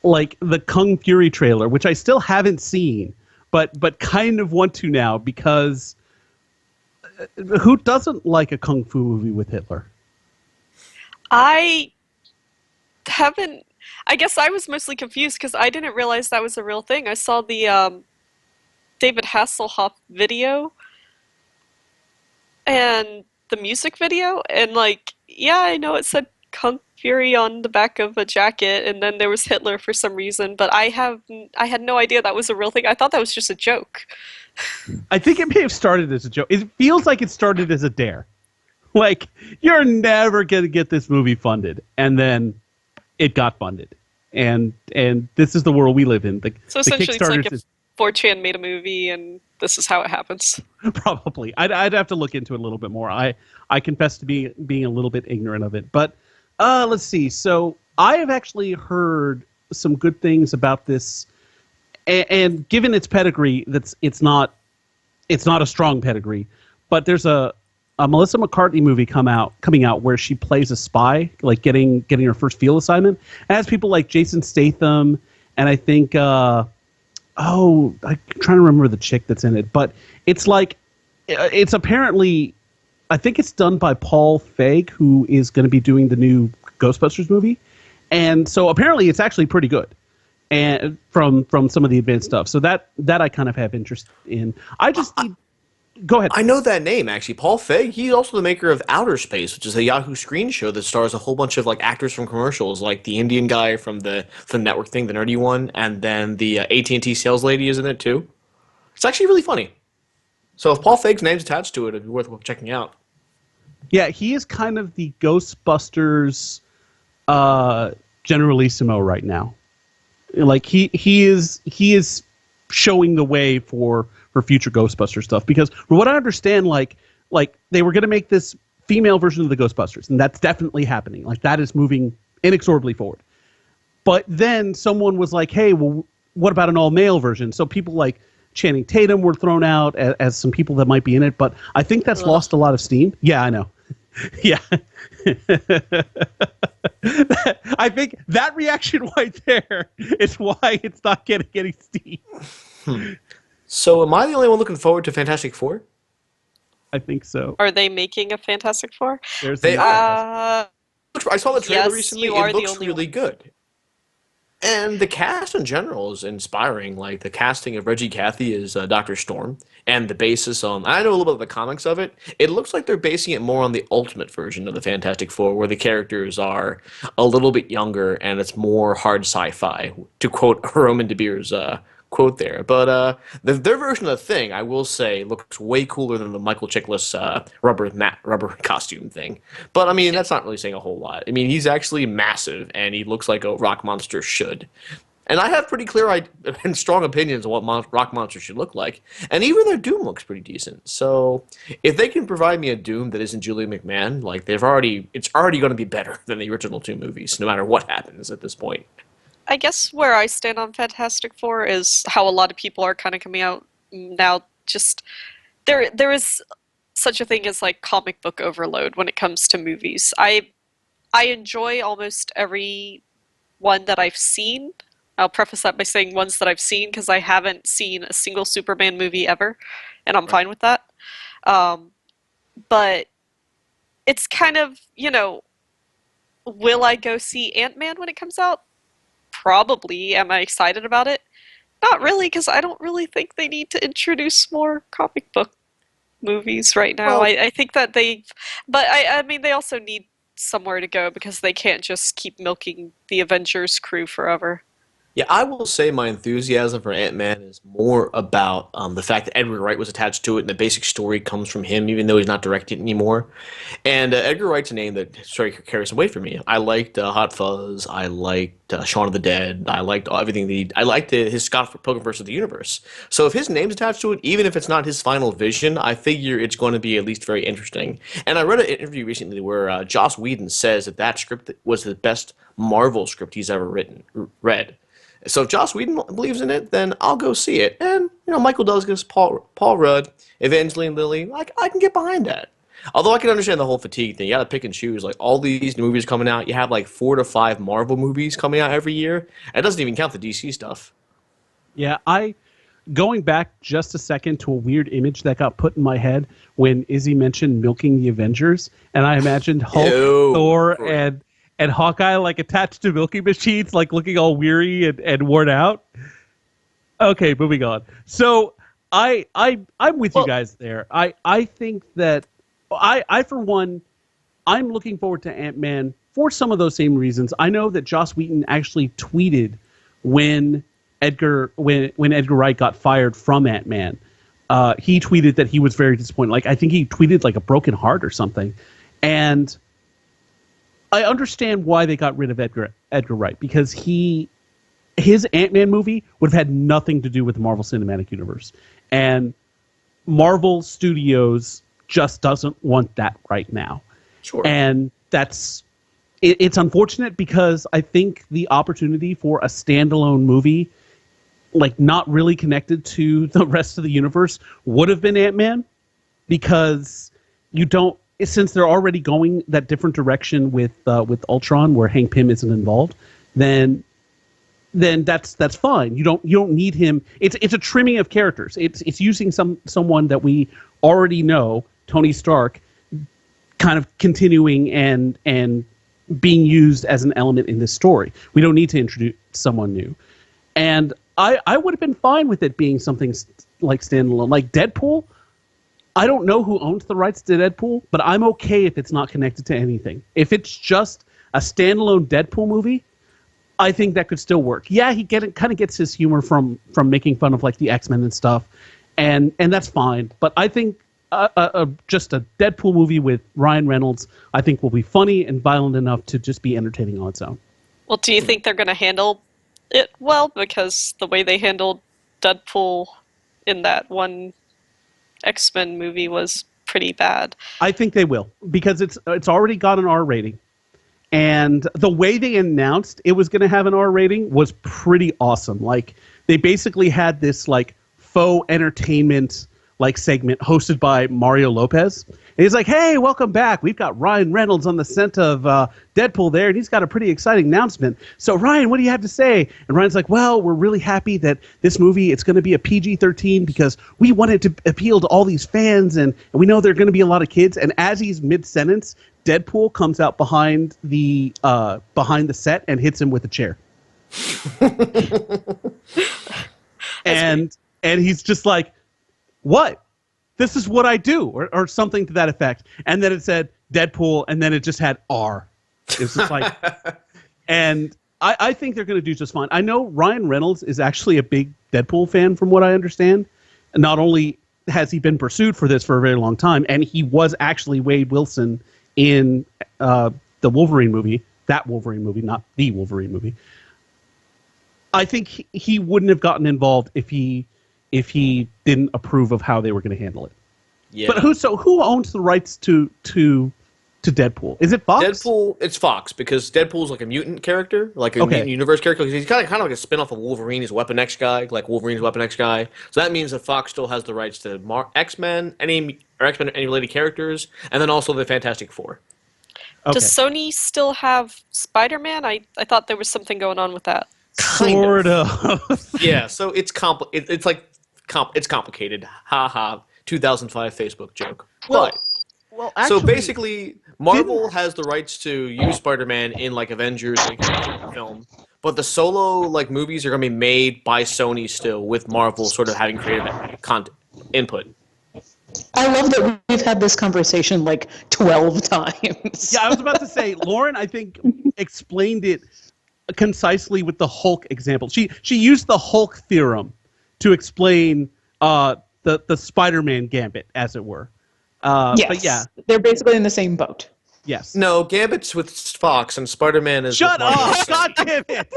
A: the Kung Fury trailer, which I still haven't seen, but kind of want to now because who doesn't like a kung fu movie with Hitler?
B: I guess I was mostly confused because I didn't realize that was a real thing. I saw the David Hasselhoff video and the music video, and like, yeah, I know it said Kung Fury on the back of a jacket, and then there was Hitler for some reason, but I had no idea that was a real thing. I thought that was just a joke.
A: I think it may have started as a joke. It feels like it started as a dare. Like, you're never going to get this movie funded, and then it got funded. and this is the world we live in. The
B: essentially, it's like
A: Kickstarters
B: if 4chan made a movie, and this is how it happens.
A: probably. I'd have to look into it a little bit more. I confess to being a little bit ignorant of it. But let's see. So I have actually heard some good things about this, and given its pedigree, it's not a strong pedigree. But there's a Melissa McCarthy movie coming out where she plays a spy, like getting her first field assignment. It has people like Jason Statham, and I think I'm trying to remember the chick that's in it. But it's like it's apparently, I think it's done by Paul Feig, who is going to be doing the new Ghostbusters movie, and so apparently it's actually pretty good. And from some of the advanced stuff, so that I kind of have interest in. I just need. Go ahead.
C: I know that name, actually. Paul Feig, he's also the maker of Outer Space, which is a Yahoo Screen show that stars a whole bunch of like actors from commercials, like the Indian guy from the network thing, the nerdy one, and then the AT&T sales lady is in it too. It's actually really funny. So if Paul Feig's name's attached to it, it'd be worth checking out.
A: Yeah, he is kind of the Ghostbusters generalissimo right now. Like he is showing the way for future Ghostbuster stuff, because from what I understand, like they were going to make this female version of the Ghostbusters, and that's definitely happening. Like that is moving inexorably forward. But then someone was like, "Hey, well, what about an all-male version?" So people like Channing Tatum were thrown out as some people that might be in it, but I think that's lost a lot of steam. Yeah, I know. Yeah. I think that reaction right there is why it's not getting any steam.
C: So am I the only one looking forward to Fantastic Four?
A: I think so.
B: Are they making a Fantastic Four?
C: They are. I saw the trailer
B: yes,
C: recently.
B: you are
C: It
B: the
C: looks
B: only
C: really
B: one.
C: good. And the cast in general is inspiring. Like the casting of Reggie Cathy as Dr. Storm, and the basis on. I know a little bit of the comics of it. It looks like they're basing it more on the Ultimate version of the Fantastic Four, where the characters are a little bit younger and it's more hard sci-fi. To quote Roman De Beer's quote there, but their version of the Thing, I will say, looks way cooler than the Michael Chiklis rubber costume thing. But I mean, that's not really saying a whole lot. I mean, he's actually massive, and he looks like a rock monster should. And I have pretty clear and strong opinions on what rock monsters should look like. And even their Doom looks pretty decent. So if they can provide me a Doom that isn't Julie McMahon, like it's already going to be better than the original two movies, no matter what happens at this point.
B: I guess where I stand on Fantastic Four is how a lot of people are kind of coming out now. Just there is such a thing as like comic book overload when it comes to movies. I enjoy almost every one that I've seen. I'll preface that by saying ones that I've seen, because I haven't seen a single Superman movie ever, and I'm fine with that. But it's kind of, will I go see Ant-Man when it comes out? Probably. Am I excited about it? Not really, because I don't really think they need to introduce more comic book movies right now.
C: Well,
B: I think that but I mean, they also need somewhere to go, because they can't just keep milking the Avengers crew forever.
C: Yeah, I will say my enthusiasm for Ant-Man is more about the fact that Edgar Wright was attached to it, and the basic story comes from him, even though he's not directing it anymore. And Edgar Wright's a name that carries some weight for me. I liked Hot Fuzz. I liked Shaun of the Dead. I liked everything I liked his Scott Pilgrim vs. the Universe. So if his name's attached to it, even if it's not his final vision, I figure it's going to be at least very interesting. And I read an interview recently where Joss Whedon says that script was the best Marvel script he's ever read. So if Joss Whedon believes in it, then I'll go see it. And, Michael Douglas, Paul Rudd, Evangeline Lilly, I can get behind that. Although I can understand the whole fatigue thing. You gotta pick and choose. Like, all these movies coming out, you have like 4 to 5 Marvel movies coming out every year. And it doesn't even count the DC stuff.
A: Yeah, going back just a second to a weird image that got put in my head when Izzy mentioned milking the Avengers, and I imagined Hulk, Thor, and Hawkeye attached to milking machines, looking all weary and worn out. Okay, moving on. So I'm with you guys there. I think that I for one, I'm looking forward to Ant-Man for some of those same reasons. I know that Joss Whedon actually tweeted when Edgar Wright got fired from Ant-Man. He tweeted that he was very disappointed. I think he tweeted a broken heart or something. And I understand why they got rid of Edgar Wright, because his Ant-Man movie would have had nothing to do with the Marvel Cinematic Universe. And Marvel Studios just doesn't want that right now.
C: Sure.
A: And it's unfortunate, because I think the opportunity for a standalone movie, like not really connected to the rest of the universe, would have been Ant-Man, because since they're already going that different direction with Ultron, where Hank Pym isn't involved, then that's fine. You don't need him. It's a trimming of characters. It's using someone that we already know, Tony Stark, kind of continuing and being used as an element in this story. We don't need to introduce someone new. And I would have been fine with it being something like standalone, like Deadpool. I don't know who owns the rights to Deadpool, but I'm okay if it's not connected to anything. If it's just a standalone Deadpool movie, I think that could still work. Yeah, he kind of gets his humor from making fun of like the X-Men and stuff, and that's fine. But I think just a Deadpool movie with Ryan Reynolds, I think, will be funny and violent enough to just be entertaining on its own.
B: Well, do you think they're going to handle it well? Because the way they handled Deadpool in that one X-Men movie was pretty bad.
A: I think they will, because it's already got an R rating. And the way they announced it was going to have an R rating was pretty awesome. Like, they basically had this like faux entertainment like segment hosted by Mario Lopez. And he's like, "Hey, welcome back. We've got Ryan Reynolds on the set of Deadpool there, and he's got a pretty exciting announcement. So, Ryan, what do you have to say?" And Ryan's like, "Well, we're really happy that this movie, it's going to be a PG-13 because we wanted to appeal to all these fans, and we know there are going to be a lot of kids." And as he's mid-sentence, Deadpool comes out behind the set and hits him with a chair. and he's just like, "What? This is what I do," or something to that effect. And then it said Deadpool, and then it just had R. It was just like, and I think they're going to do just fine. I know Ryan Reynolds is actually a big Deadpool fan, from what I understand. And not only has he been pursued for this for a very long time, and he was actually Wade Wilson in the Wolverine movie, that Wolverine movie, not the Wolverine movie. I think he wouldn't have gotten involved if he didn't approve of how they were going to handle it.
C: Yeah.
A: But who owns the rights to Deadpool? Is it Fox?
C: Deadpool, it's Fox, because Deadpool's like a mutant character, like a mutant universe character. He's kind of like a spin-off of Wolverine. He's a Weapon X guy, like Wolverine's Weapon X guy. So that means that Fox still has the rights to X-Men, any related characters, and then also the Fantastic Four.
A: Okay.
B: Does Sony still have Spider-Man? I thought there was something going on with that.
A: Sort of.
C: Yeah, so it's complicated. Ha ha. 2005 Facebook joke. But
A: Actually,
C: so basically, Marvel has the rights to use Spider-Man in like Avengers film, but the solo like movies are going to be made by Sony still, with Marvel sort of having creative content input.
D: I love that we've had this conversation like 12 times.
A: Yeah, I was about to say, Lauren, I think, explained it concisely with the Hulk example. She used the Hulk theorem to explain the Spider-Man gambit, as it were.
D: Yes,
A: but yeah,
D: they're basically in the same boat.
A: Yes.
C: No, Gambit's with Fox and Spider-Man is.
A: Shut
C: with Marvel.
A: up! God damn it!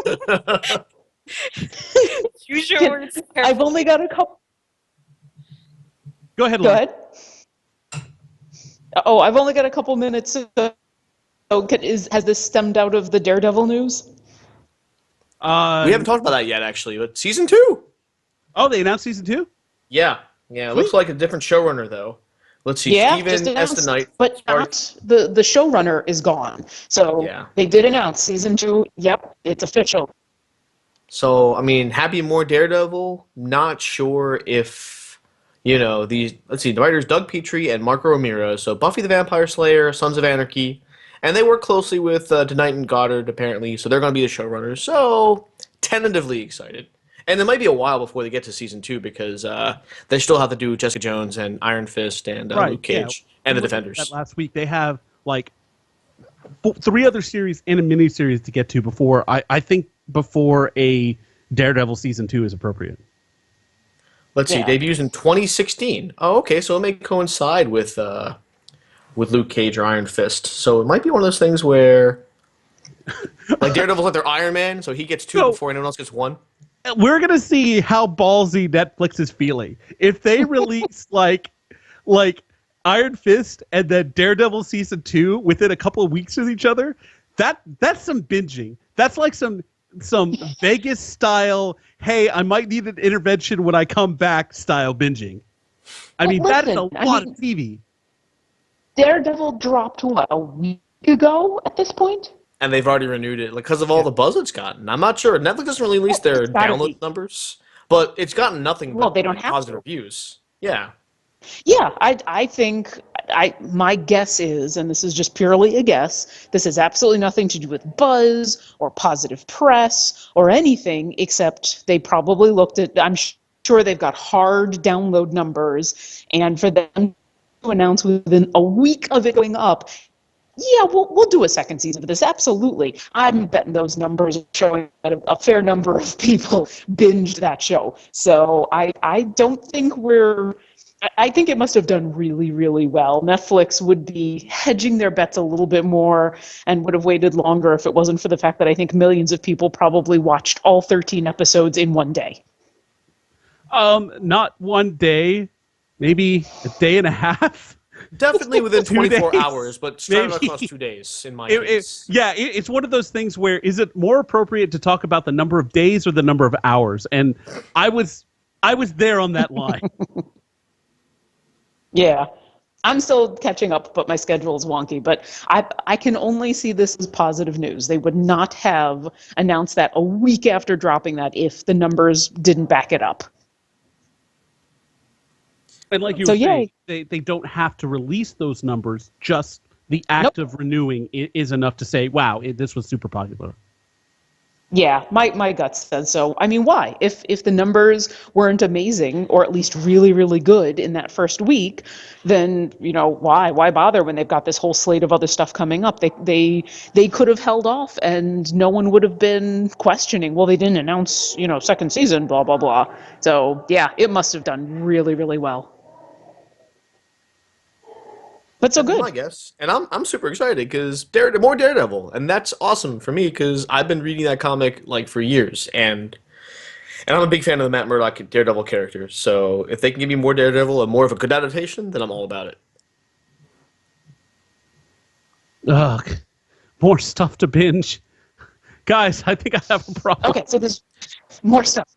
B: Use your words carefully.
D: I've only got a couple.
A: Go ahead,
D: Go
A: Lauren.
D: ahead. Oh, I've only got a couple minutes. So has this stemmed out of the Daredevil news?
C: We haven't talked about that yet, actually. But season 2.
A: Oh, they announced season 2?
C: Yeah. It looks like a different showrunner though. Let's see.
D: Yeah,
C: Steven
D: just announced,
C: Estonite.
D: but not the showrunner is gone. So
C: Yeah.
D: they did announce season 2. Yep, it's official.
C: So I mean, happy more Daredevil. Not sure if these. Let's see. The writers Doug Petrie and Marco Romero. So Buffy the Vampire Slayer, Sons of Anarchy, and they work closely with DeKnight and Goddard apparently. So they're going to be the showrunners. So tentatively excited. And it might be a while before they get to season 2 because they still have to do Jessica Jones and Iron Fist and Luke Cage and the Defenders.
A: That last week they have like 3 other series and a miniseries to get to before I think before a Daredevil season 2 is appropriate.
C: Let's see, debuts in 2016. Oh, okay, so it may coincide with with Luke Cage or Iron Fist. So it might be one of those things where, like Daredevil's like their Iron Man, so he gets two
A: So-
C: before anyone else gets one.
A: We're gonna see how ballsy Netflix is feeling if they release like Iron Fist and then Daredevil season 2 within a couple of weeks of each other. That's some binging. That's like some Vegas style. Hey, I might need an intervention when I come back style binging. I mean, that is a lot of TV.
D: Daredevil dropped what, a week ago at this point?
C: And they've already renewed it because of all the buzz it's gotten. I'm not sure. Netflix doesn't really release their
D: It's gotta
C: download
D: be.
C: numbers, but it's gotten nothing
D: Well,
C: but
D: they don't have
C: positive
D: to.
C: reviews. Yeah.
D: Yeah, I think my guess is, and this is just purely a guess, this has absolutely nothing to do with buzz or positive press or anything, except they probably looked at, I'm sure they've got hard download numbers, and for them to announce within a week of it going up, yeah, we'll do a second season of this. Absolutely. I'm betting those numbers are showing that a fair number of people binged that show. So I don't think I think it must have done really, really well. Netflix would be hedging their bets a little bit more and would have waited longer if it wasn't for the fact that I think millions of people probably watched all 13 episodes in one day.
A: Not one day, maybe a day and a half.
C: Definitely within
A: 2
C: 24
A: days,
C: hours, but started
A: maybe.
C: across 2 days in my case.
A: It's one of those things where is it more appropriate to talk about the number of days or the number of hours? And I was there on that line.
D: Yeah. I'm still catching up, but my schedule is wonky. But I can only see this as positive news. They would not have announced that a week after dropping that if the numbers didn't back it up.
A: And like you
D: So,
A: were saying,
D: yay.
A: they don't have to release those numbers. Just the act of renewing is enough to say, wow, this was super popular.
D: Yeah, my gut says so. I mean, why? If the numbers weren't amazing, or at least really, really good in that first week, then why bother when they've got this whole slate of other stuff coming up? They could have held off, and no one would have been questioning. Well, they didn't announce second season, blah blah blah. So yeah, it must have done really, really well. But so
C: That's my
D: good.
C: guess. And I'm super excited because more Daredevil. And that's awesome for me because I've been reading that comic like for years. And I'm a big fan of the Matt Murdock Daredevil character. So if they can give me more Daredevil and more of a good adaptation, then I'm all about it.
A: Ugh, more stuff to binge. Guys, I think I have a problem.
D: Okay, so there's more stuff.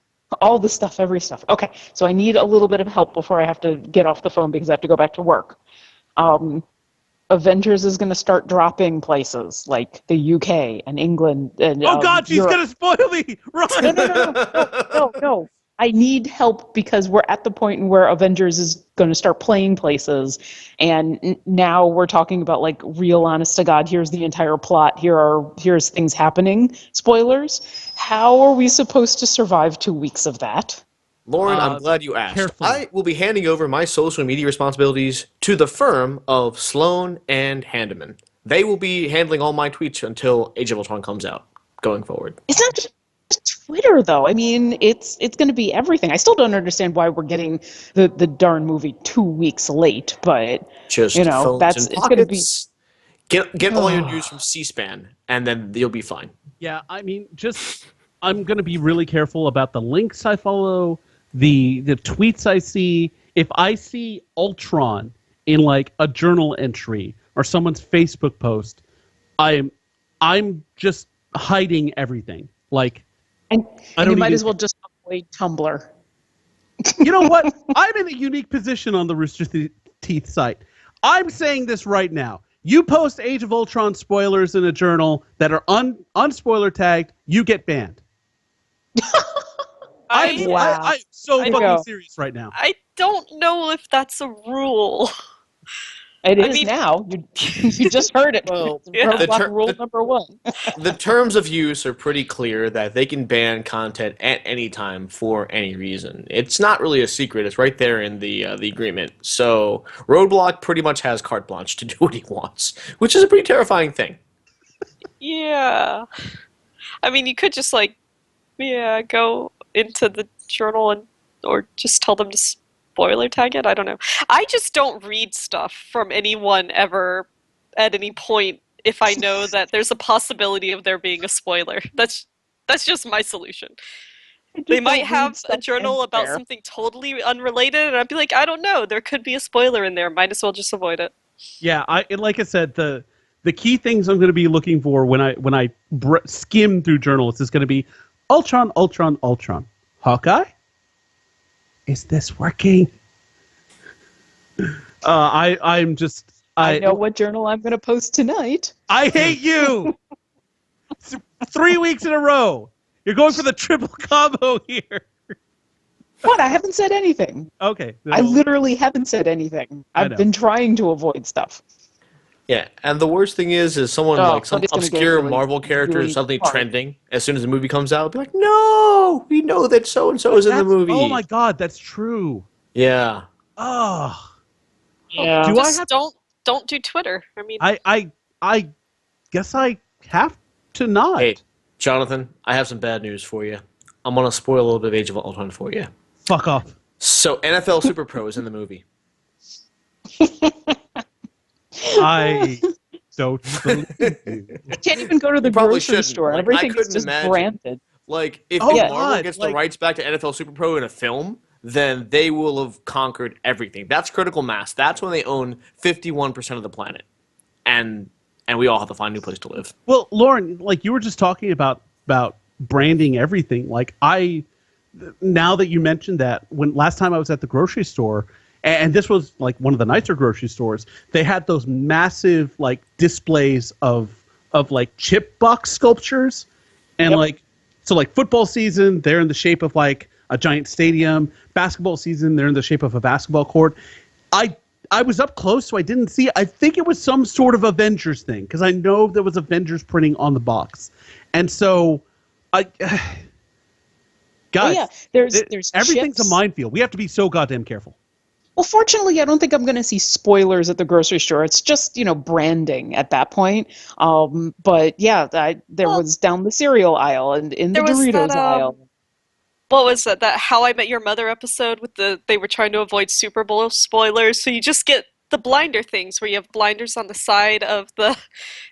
D: All the stuff, every stuff. Okay, so I need a little bit of help before I have to get off the phone because I have to go back to work. Avengers is going to start dropping places like the UK and England and
A: Oh God, she's
D: Europe.
A: gonna spoil me! Run!
D: No. I need help because we're at the point where Avengers is going to start playing places, and now we're talking about like real, honest to God. Here's the entire plot. Here's things happening. Spoilers. How are we supposed to survive 2 weeks of that?
C: Lauren, I'm glad you asked.
A: carefully.
C: I will be handing over my social media responsibilities to the firm of Sloan and Handeman. They will be handling all my tweets until Age of Ultron comes out going forward.
D: It's not just Twitter, though. I mean, it's going to be everything. I still don't understand why we're getting the darn movie 2 weeks late, but
C: Just phones and
D: it's going to be.
C: pockets. Get all your news from C-SPAN, and then you'll be fine.
A: Yeah, I mean, I'm gonna be really careful about the links I follow, the tweets I see. If I see Ultron in like a journal entry or someone's Facebook post, I'm just hiding everything. Like,
D: And
A: I
D: you
A: don't
D: might
A: even-
D: as well just avoid Tumblr.
A: you know what? I'm in a unique position on the Rooster Teeth site. I'm saying this right now. You post Age of Ultron spoilers in a journal that are unspoiler tagged, you get banned. I'm
D: Wow.
A: so
B: I
A: fucking
D: go.
A: serious right now.
B: I don't know if that's a rule.
D: It
B: I
D: is
B: mean-
D: now. You just heard it.
C: Well,
B: Yeah.
D: Roadblock
C: the
D: rule number 1.
C: The terms of use are pretty clear that they can ban content at any time for any reason. It's not really a secret. It's right there in the agreement. So Roadblock pretty much has carte blanche to do what he wants, which is a pretty terrifying thing.
B: Yeah. I mean, you could just go into the journal or just tell them to spoiler tag it. I don't know. I just don't read stuff from anyone ever at any point if I know that there's a possibility of there being a spoiler. That's just my solution.
D: I
B: They
D: just
B: might
D: don't read
B: have a
D: stuff
B: journal about
D: anywhere.
B: something totally unrelated, and I'd be like, I don't know. There could be a spoiler in there. Might as well just avoid it.
A: Yeah, like I said, the key things I'm going to be looking for when I skim through journals is going to be Ultron, Ultron, Ultron. Hawkeye, is this working? I'm just
D: I know what journal I'm going to post tonight.
A: I hate you. 3 weeks in a row. You're going for the triple combo here.
D: What? I haven't said anything.
A: Okay.
D: I literally haven't said anything. I've been trying to avoid stuff.
C: Yeah, and the worst thing is someone like some
D: somebody's gonna get
C: obscure
D: really,
C: Marvel character is
D: really
C: suddenly
D: hard.
C: trending as soon as the movie comes out. Be like, no, we know that so and so is in the movie.
A: Oh my god, that's true.
C: Yeah.
A: Oh.
D: Yeah.
A: Do I
B: Just
A: have?
B: don't do Twitter. I mean,
A: I guess I have to not.
C: Hey, Jonathan, I have some bad news for you. I'm gonna spoil a little bit of Age of Ultron for you.
A: Fuck off.
C: So NFL Super Pro is in the movie.
A: I don't believe you.
D: I can't even go to the
C: You probably
D: grocery
C: shouldn't.
D: store.
C: Like, I
D: Everything is
C: couldn't
D: just
C: imagine.
D: branded.
C: Like, if
A: Oh,
C: Marvel
A: God,
C: gets
A: like-
C: the rights back to NFL Super Pro in a film, then they will have conquered everything. That's critical mass. That's when they own 51% of the planet, and we all have to find a new place to live.
A: Well, Lauren, like you were just talking about branding everything. Like now that you mentioned that, when last time I was at the grocery store, and this was like one of the nicer grocery stores, they had those massive like displays of like chip box sculptures, and
D: Yep.
A: like football season, they're in the shape of like a giant stadium. Basketball season, they're in the shape of a basketball court. I was up close, so I didn't see. I think it was some sort of Avengers thing, because I know there was Avengers printing on the box, and so guys,
D: yeah, there's
A: everything's
D: chips.
A: a minefield. We have to be so goddamn careful.
D: Well, fortunately, I don't think I'm going to see spoilers at the grocery store. It's just, branding at that point. But yeah, there was down the cereal aisle and in the
B: there was
D: Doritos
B: that,
D: aisle.
B: what was that How I Met Your Mother episode with they were trying to avoid Super Bowl spoilers, so you just get the blinder things where you have blinders on the side of the,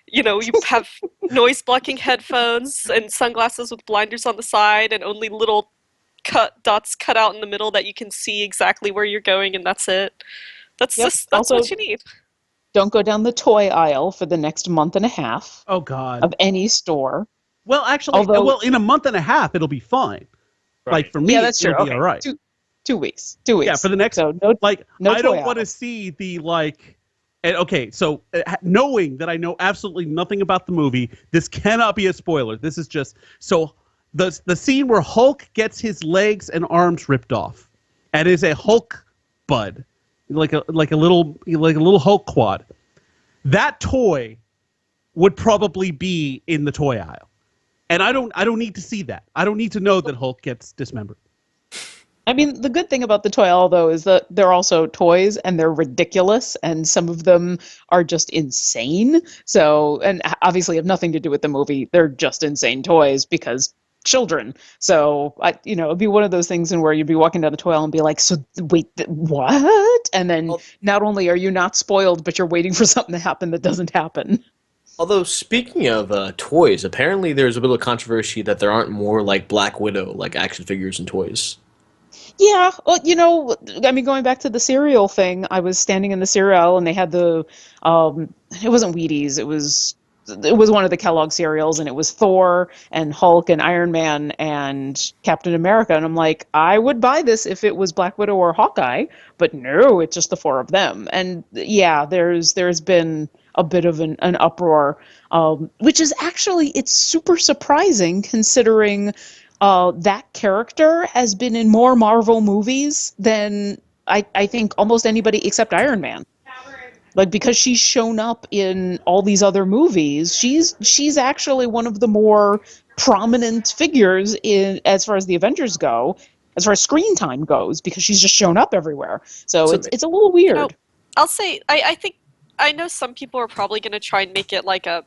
B: you have noise blocking headphones and sunglasses with blinders on the side and only little dots cut out in the middle that you can see exactly where you're going, and that's it. That's
D: Yep.
B: that's
D: Also,
B: what you need.
D: Don't go down the toy aisle for the next month and a half
A: Oh God.
D: of any store.
A: Well, actually,
D: Although-
A: in a month and a half, it'll be fine. Like for me,
D: Yeah, that's true.
A: it'll be
D: Okay.
A: all right.
D: 2 weeks. 2 weeks.
A: Yeah, for the next
D: So no
A: like
D: no
A: I
D: toy
A: don't want to
D: aisles.
A: see the like. And okay, so knowing that I know absolutely nothing about the movie, this cannot be a spoiler. This is just so the scene where Hulk gets his legs and arms ripped off, and is a Hulk bud, like a little Hulk quad. That toy would probably be in the toy aisle, and I don't need to see that. I don't need to know that Hulk gets dismembered.
D: I mean, the good thing about the toy aisle, though, is that they're also toys and they're ridiculous, and some of them are just insane. So, and obviously have nothing to do with the movie. They're just insane toys because children. So, it'd be one of those things in where you'd be walking down the toy aisle and be like, so wait, what? And then not only are you not spoiled, but you're waiting for something to happen that doesn't happen.
C: Although, speaking of toys, apparently there's a bit of controversy that there aren't more like Black Widow, like action figures and toys.
D: Yeah, well, I mean, going back to the cereal thing, I was standing in the cereal aisle and they had it wasn't Wheaties, it was one of the Kellogg cereals, and it was Thor and Hulk and Iron Man and Captain America, and I'm like, I would buy this if it was Black Widow or Hawkeye, but no, it's just the four of them. And yeah, there's been a bit of an uproar, which is actually, it's super surprising considering that character has been in more Marvel movies than I think almost anybody except Iron Man. Like, because she's shown up in all these other movies, she's actually one of the more prominent figures in as far as the Avengers go, as far as screen time goes, because she's just shown up everywhere. So it's a little weird.
B: I'll say I think I know some people are probably going to try and make it like a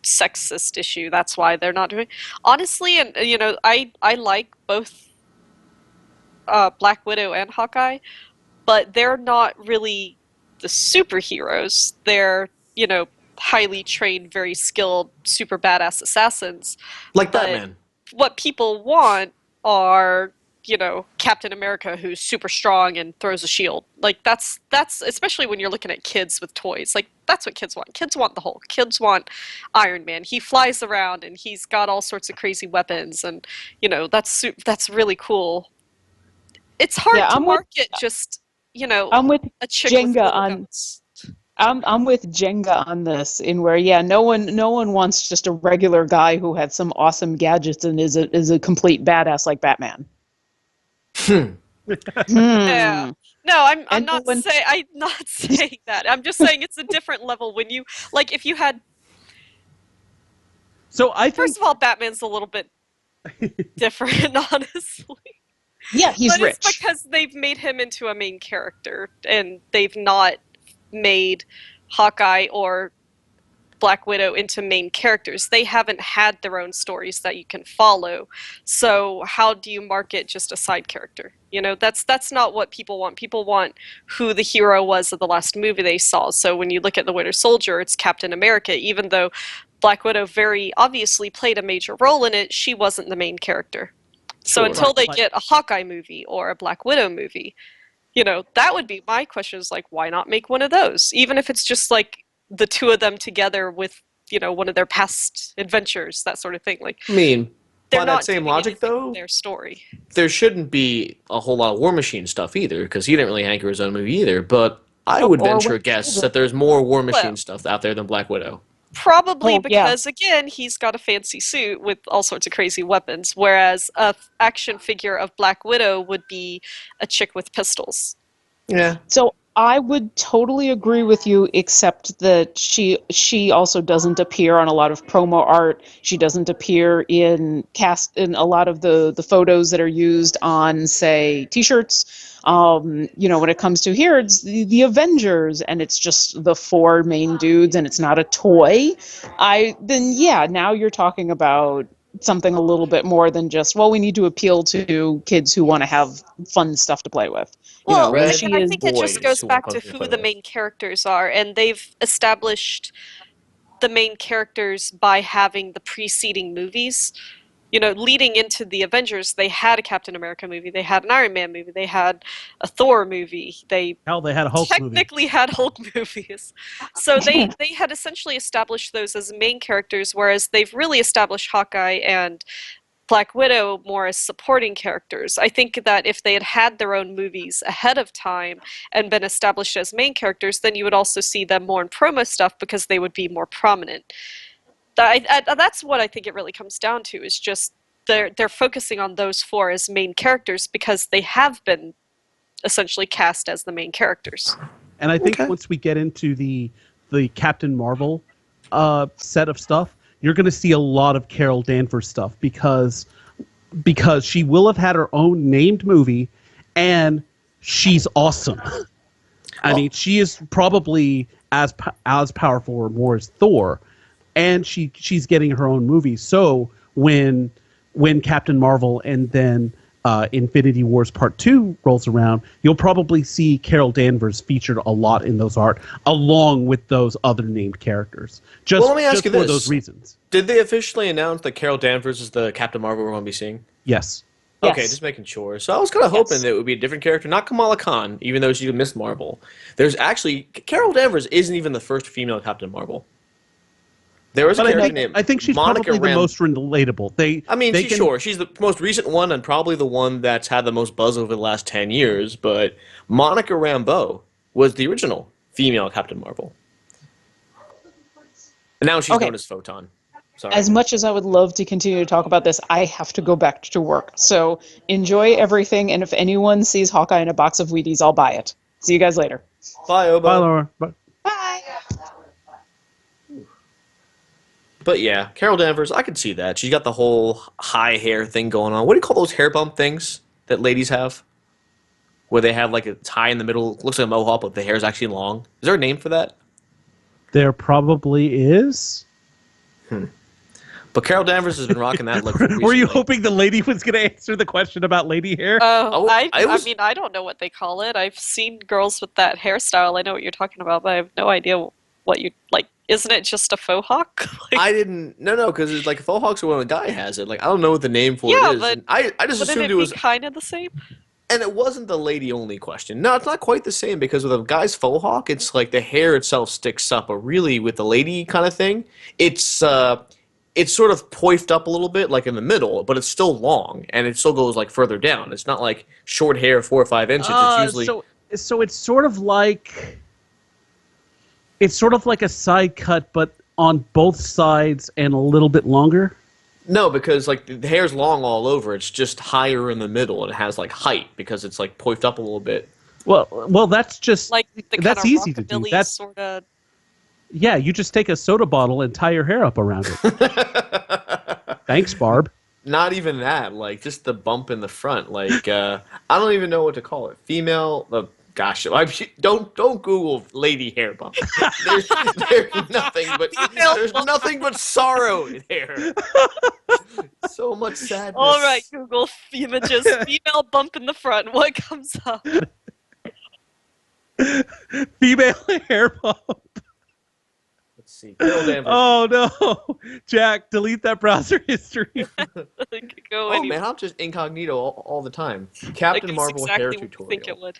B: sexist issue. That's why they're not doing. Honestly, and I like both Black Widow and Hawkeye, but they're not really the superheroes. They're, highly trained, very skilled, super badass assassins.
C: Like
B: But
C: Batman.
B: what people want are, Captain America who's super strong and throws a shield. Like that's especially when you're looking at kids with toys. Like that's what kids want. Kids want the Hulk. Kids want Iron Man. He flies around and he's got all sorts of crazy weapons and that's really cool. It's hard
D: Yeah,
B: to market just,
D: I'm with
B: a chick with
D: Jenga
B: little
D: on
B: guns.
D: I'm with Jenga on this, in where no one wants just a regular guy who had some awesome gadgets and is a complete badass like Batman.
C: Hmm.
B: Yeah.
D: Hmm.
B: No, I'm
D: And no
B: not
D: one,
B: say I'm not saying that. I'm just saying it's a different level when you like if you had
A: So I
B: first
A: think
B: of all, Batman's a little bit different, honestly.
D: yeah, he's
B: But it's
D: rich.
B: because they've made him into a main character and they've not made Hawkeye or Black Widow into main characters. They haven't had their own stories that you can follow. So how do you market just a side character? That's not what people want. People want who the hero was of the last movie they saw. So when you look at the Winter Soldier, it's Captain America. Even though Black Widow very obviously played a major role in it, she wasn't the main character. So
C: Sure.
B: until
A: right,
B: they
A: like
B: get a Hawkeye movie or a Black Widow movie, that would be my question is like, why not make one of those? Even if it's just like the two of them together with, one of their past adventures, that sort of thing. Like,
C: I mean,
B: they're
C: by that
B: not
C: same
B: doing
C: logic,
B: anything with
C: though,
B: their story.
C: there shouldn't be a whole lot of War Machine stuff either, because he didn't really anchor his own movie either. But I would
D: Or
C: venture a
D: Winter
C: guess
D: Soldier.
C: that there's more War Machine
B: Well,
C: stuff out there than Black Widow.
B: probably
D: Oh yeah.
B: because, again, he's got a fancy suit with all sorts of crazy weapons, whereas a action figure of Black Widow would be a chick with pistols.
C: Yeah.
D: So I would totally agree with you, except that she also doesn't appear on a lot of promo art. She doesn't appear in a lot of the photos that are used on, say, T-shirts. When it comes to here, it's the Avengers, and it's just the four main dudes, and it's not a toy. Now you're talking about something a little bit more than just, well, we need to appeal to kids who want to have fun stuff to play with.
B: Well,
D: And
C: Red
B: again,
D: she
B: I
D: is
B: think it just
C: boys
B: goes
C: who want
B: back to
C: something to
B: who
C: play
B: the
C: with.
B: main characters are, and they've established the main characters by having the preceding movies. Leading into the Avengers, they had a Captain America movie, they had an Iron Man movie, they had a Thor movie, they
A: hell, they had a Hulk movie.
B: technically had Hulk movies. So they had essentially established those as main characters, whereas they've really established Hawkeye and Black Widow more as supporting characters. I think that if they had had their own movies ahead of time and been established as main characters, then you would also see them more in promo stuff because they would be more prominent. That's what I think it really comes down to is just they're focusing on those four as main characters because they have been essentially cast as the main characters.
A: And I think
C: Okay.
A: once we get into the Captain Marvel set of stuff, you're going to see a lot of Carol Danvers stuff because she will have had her own named movie, and she's awesome. I mean, she is probably as powerful or more as Thor, and she's getting her own movie. So when Captain Marvel and then Infinity Wars Part 2 rolls around, you'll probably see Carol Danvers featured a lot in those art, along with those other named characters. Just,
C: Well, let me ask
A: just
C: you
A: for
C: this.
A: those reasons.
C: Did they officially announce that Carol Danvers is the Captain Marvel we're going to be seeing?
A: Yes.
C: Okay,
D: Yes.
C: just making sure. So I was kind of hoping
D: Yes.
C: that it would be a different character, not Kamala Khan, even though she's Miss Marvel. There's actually Carol Danvers isn't even the first female Captain Marvel. There was a
A: But
C: character named
A: I think she's
C: Monica
A: probably the
C: Ram.
A: most relatable.
C: She's the most recent one and probably the one that's had the most buzz over the last 10 years, but Monica Rambeau was the original female Captain Marvel. And now she's
D: Okay.
C: known as Photon. Sorry.
D: As much as I would love to continue to talk about this, I have to go back to work. So enjoy everything, and if anyone sees Hawkeye in a box of Wheaties, I'll buy it. See you guys later.
C: Bye, Obo.
A: Bye, Laura. Bye.
D: Bye.
C: But yeah, Carol Danvers, I could see that. She's got the whole high hair thing going on. What do you call those hair bump things that ladies have? Where they have like a tie in the middle, looks like a mohawk, but the hair is actually long. Is there a name for that?
A: There probably is.
C: But But Carol Danvers has been rocking that look.
A: Were you
C: recently.
A: hoping the lady was going to answer the question about lady hair?
B: Oh,
C: I was-
B: I mean, I don't know what they call it. I've seen girls with that hairstyle. I know what you're talking about, but I have no idea what you like. Isn't it just a faux hawk? Like,
C: I didn't. No, because it's like faux hawks are when a guy has it. Like I don't know what the name for
B: yeah,
C: it is.
B: but
C: And I just
B: wouldn't
C: assumed
B: it
C: it
B: be
C: was.
B: kind of the same?
C: And it wasn't the lady only question. No, it's not quite the same because with a guy's faux hawk, it's like the hair itself sticks up. But really, with the lady kind of thing, it's sort of poifed up a little bit, like in the middle, but it's still long and it still goes like further down. It's not like short hair, 4 or 5 inches. It's usually
A: So it's sort of like a side cut, but on both sides and a little bit longer.
C: no, because like the hair's long all over. It's just higher in the middle and it has like height because it's like poifed up a little bit.
A: Well, that's just
B: Like the
A: that's
B: kind of
A: easy to do.
B: rockabilly
A: That's
B: sort of.
A: yeah. You just take a soda bottle and tie your hair up around it. Thanks, Barb.
C: Not even that, like just the bump in the front. Like I don't even know what to call it. Female, gosh, don't Google lady hair bump. There's nothing but sorrow in hair. So much sadness.
B: All right, Google images. Female bump in the front. What comes up?
A: Female hair pump.
C: Let's see. Carol Danvers.
A: Oh no, Jack, delete that browser history.
B: It could go
C: Oh
B: anywhere.
C: man, I'm just incognito all the time.
B: Like,
C: Captain
B: it's
C: Marvel
B: exactly
C: hair
B: what you
C: tutorial.
B: think it would.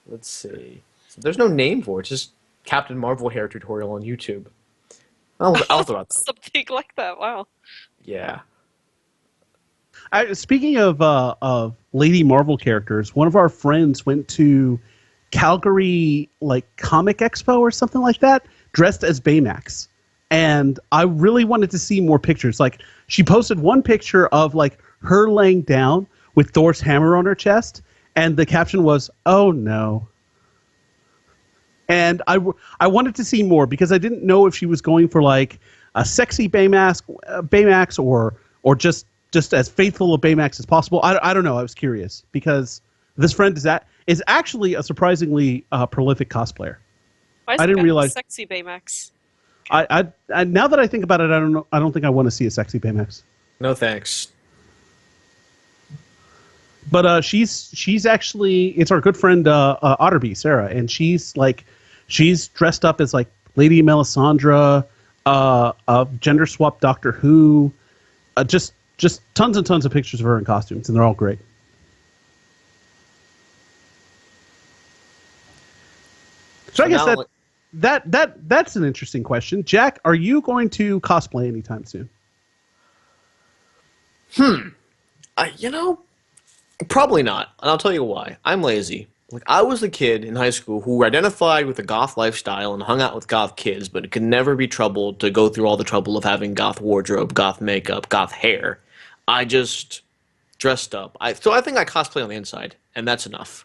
C: Let's see. So there's no name for it. It's just Captain Marvel hair tutorial on YouTube. I'll throw out that.
B: Something like that. Wow.
C: Yeah.
A: Speaking of Lady Marvel characters, one of our friends went to Calgary like Comic Expo or something like that, dressed as Baymax, and I really wanted to see more pictures. Like she posted one picture of like her laying down with Thor's hammer on her chest, and the caption was, "Oh no." And I wanted to see more because I didn't know if she was going for like a sexy Baymax or just as faithful a Baymax as possible. I don't know. I was curious because this friend is actually a surprisingly prolific cosplayer.
B: Why is
A: I
B: it
A: didn't
B: got
A: realize-
B: sexy Baymax?
A: I now that I think about it, I don't know. I don't think I want to see a sexy Baymax.
C: No thanks.
A: But she's actually, it's our good friend Otterby, Sarah, and she's dressed up as like Lady Melisandre, gender swap Doctor Who, just tons and tons of pictures of her in costumes, and they're all great. So I guess
C: now,
A: that's an interesting question. Jack, are you going to cosplay anytime soon?
C: Probably not. And I'll tell you why. I'm lazy. Like I was the kid in high school who identified with the goth lifestyle and hung out with goth kids, but it could never be troubled to go through all the trouble of having goth wardrobe, goth makeup, goth hair. I just dressed up. So I think I cosplay on the inside, and that's enough.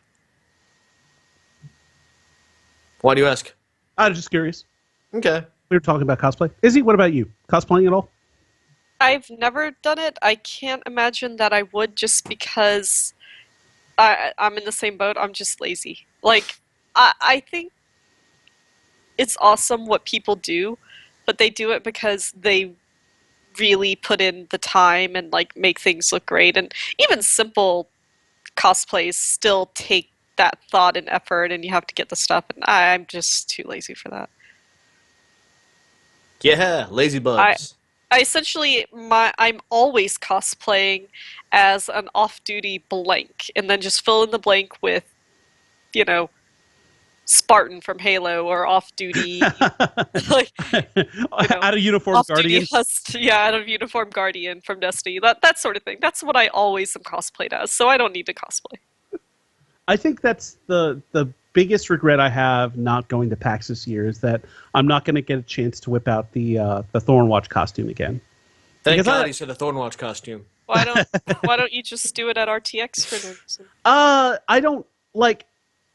C: Why do you ask?
A: I was just curious.
C: Okay.
A: We were talking about cosplay. Izzy, what about you? Cosplaying at all?
B: I've never done it. I can't imagine that I would just because I'm in the same boat. I'm just lazy. Like, I think it's awesome what people do, but they do it because they really put in the time and like make things look great. And even simple cosplays still take that thought and effort, and you have to get the stuff. And I'm just too lazy for that.
C: Yeah, lazy bugs.
B: I essentially, I'm always cosplaying as an off-duty blank, and then just fill in the blank with, Spartan from Halo or off-duty, like
A: Out of uniform
B: off-duty
A: guardians.
B: out of uniform guardian from Destiny. That sort of thing. That's what I always am cosplayed as, so I don't need to cosplay.
A: I think that's the biggest regret I have not going to PAX this year is that I'm not going to get a chance to whip out the Thornwatch costume again.
C: Thank
A: because
C: God he said the Thornwatch costume.
B: Why don't you just do it at RTX for no reason?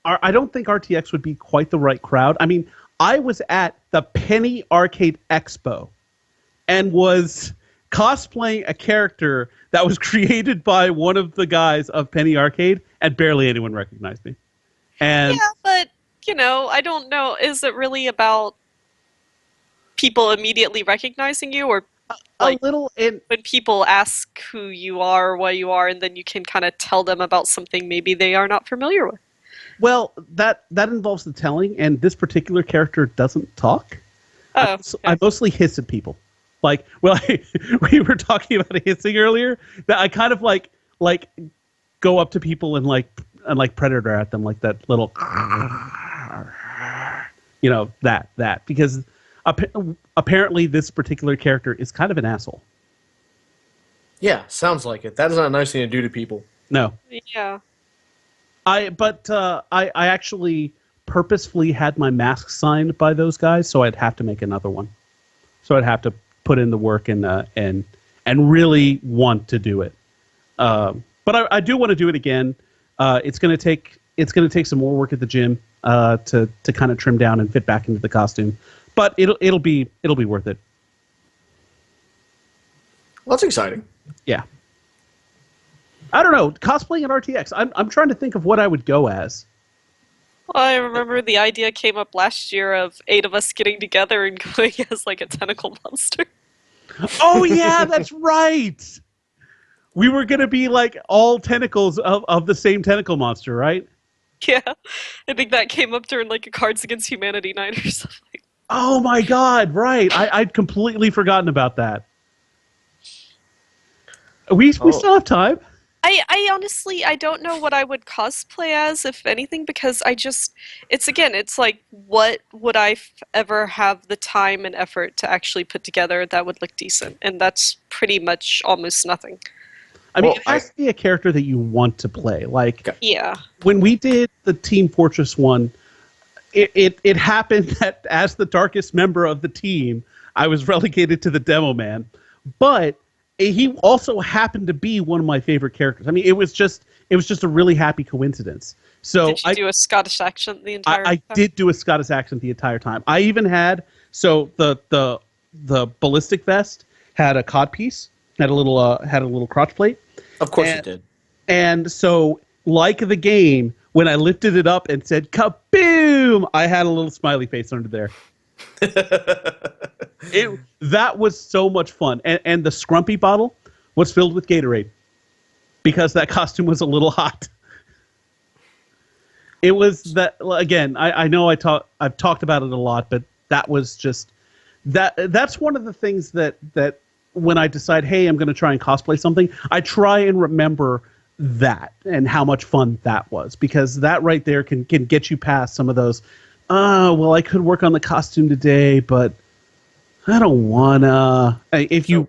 A: I don't think RTX would be quite the right crowd. I mean, I was at the Penny Arcade Expo and was cosplaying a character that was created by one of the guys of Penny Arcade, and barely anyone recognized me. And
B: Yeah, but I don't know. Is it really about people immediately recognizing you, or
A: A
B: Like
A: little, and
B: when people ask who you are or what you are, and then you can kind of tell them about something maybe they are not familiar with.
A: well, that involves the telling, and this particular character doesn't talk.
B: Oh,
A: I
B: okay.
A: mostly hiss at people. Like, well, we were talking about hissing earlier. That I kind of like go up to people and like predator at them, like that little, that because apparently this particular character is kind of an asshole.
C: Yeah, sounds like it. That is not a nice thing to do to people.
A: No,
B: Yeah.
A: I actually purposefully had my mask signed by those guys, so I'd have to make another one. So I'd have to put in the work and really want to do it. But I do want to do it again. It's gonna take some more work at the gym to kind of trim down and fit back into the costume. But it'll be worth it.
C: Well, that's exciting.
A: Yeah. I don't know, cosplaying at RTX. I'm trying to think of what I would go as.
B: Well, I remember the idea came up last year of 8 of us getting together and going as like a tentacle monster.
A: Oh yeah, that's right. We were gonna be like all tentacles of the same tentacle monster, right?
B: Yeah, I think that came up during like a Cards Against Humanity night or something.
A: Oh my god, right. I'd completely forgotten about that. We still have time.
B: I honestly I don't know what I would cosplay as, if anything, because it's like, what would I ever have the time and effort to actually put together that would look decent, and that's pretty much almost nothing.
A: I mean,
C: Well,
A: it has to be a character that you want to play. Like
B: Yeah.
A: when we did the Team Fortress one, it happened that as the darkest member of the team, I was relegated to the demo man. But he also happened to be one of my favorite characters. I mean, it was just a really happy coincidence. So
B: Did you do a Scottish accent the entire
A: I
B: time?
A: did do a Scottish accent the entire time. I even had the ballistic vest had a codpiece, had a little crotch plate.
C: Of course it did.
A: And so, like the game, when I lifted it up and said "kaboom," I had a little smiley face under there. That was so much fun. And the Scrumpy bottle was filled with Gatorade because that costume was a little hot. It was that, again, I know I've talked about it a lot, but that was just that's one of the things that when I decide, hey, I'm going to try and cosplay something, I try and remember that and how much fun that was, because that right there can get you past some of those. Well, I could work on the costume today, but I don't wanna. If you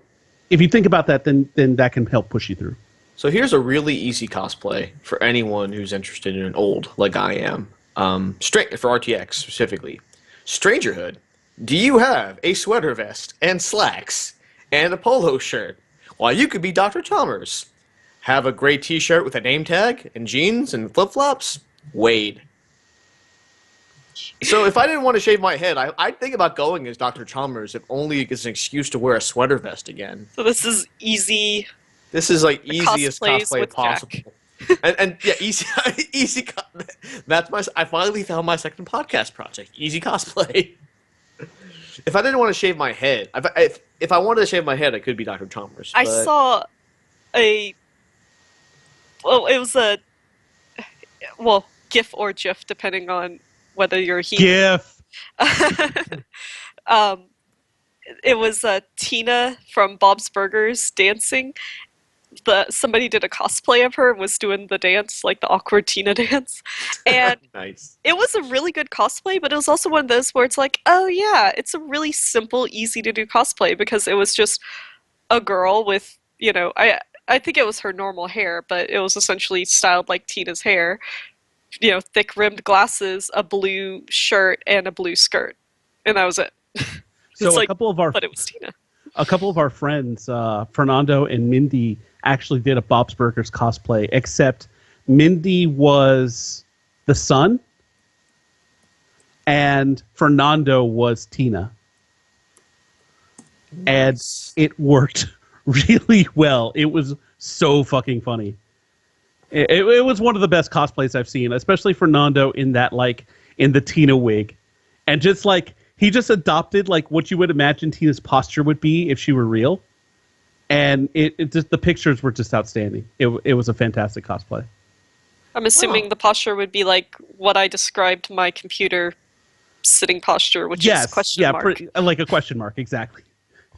A: think about that, then that can help push you through.
C: So here's a really easy cosplay for anyone who's interested in an old, like I am. Straight for RTX specifically. Strangerhood. Do you have a sweater vest and slacks and a polo shirt? Well, you could be Dr. Chalmers. Have a gray t-shirt with a name tag and jeans and flip-flops? Wade. So if I didn't want to shave my head, I'd think about going as Dr. Chalmers, if only it's an excuse to wear a sweater vest again.
B: So this is easy.
C: This is like easiest
B: cosplays
C: cosplay
B: with
C: possible. And yeah, easy, easy. I finally found my second podcast project. Easy cosplay. If I didn't want to shave my head, if I wanted to shave my head, I could be Dr. Chalmers.
B: I saw it was a GIF or GIF, depending on whether you're a
A: GIF.
B: It was Tina from Bob's Burgers dancing. Somebody did a cosplay of her and was doing the dance, like the awkward Tina dance. And
C: nice.
B: it was a really good cosplay, but it was also one of those where it's like, oh yeah, it's a really simple, easy to do cosplay, because it was just a girl with, I think it was her normal hair, but it was essentially styled like Tina's hair. Thick rimmed glasses, a blue shirt, and a blue skirt. And that was it.
A: So but
B: it was Tina.
A: A couple of our friends, Fernando and Mindy, actually did a Bob's Burgers cosplay, except Mindy was the sun and Fernando was Tina.
C: Nice.
A: And it worked really well. It was so fucking funny. It was one of the best cosplays I've seen, especially Fernando in that, in the Tina wig. And just he just adopted like what you would imagine Tina's posture would be if she were real, and it just the pictures were just outstanding. It was a fantastic cosplay.
B: I'm assuming the posture would be like what I described my computer sitting posture, which is question mark.
A: Like a question mark, exactly.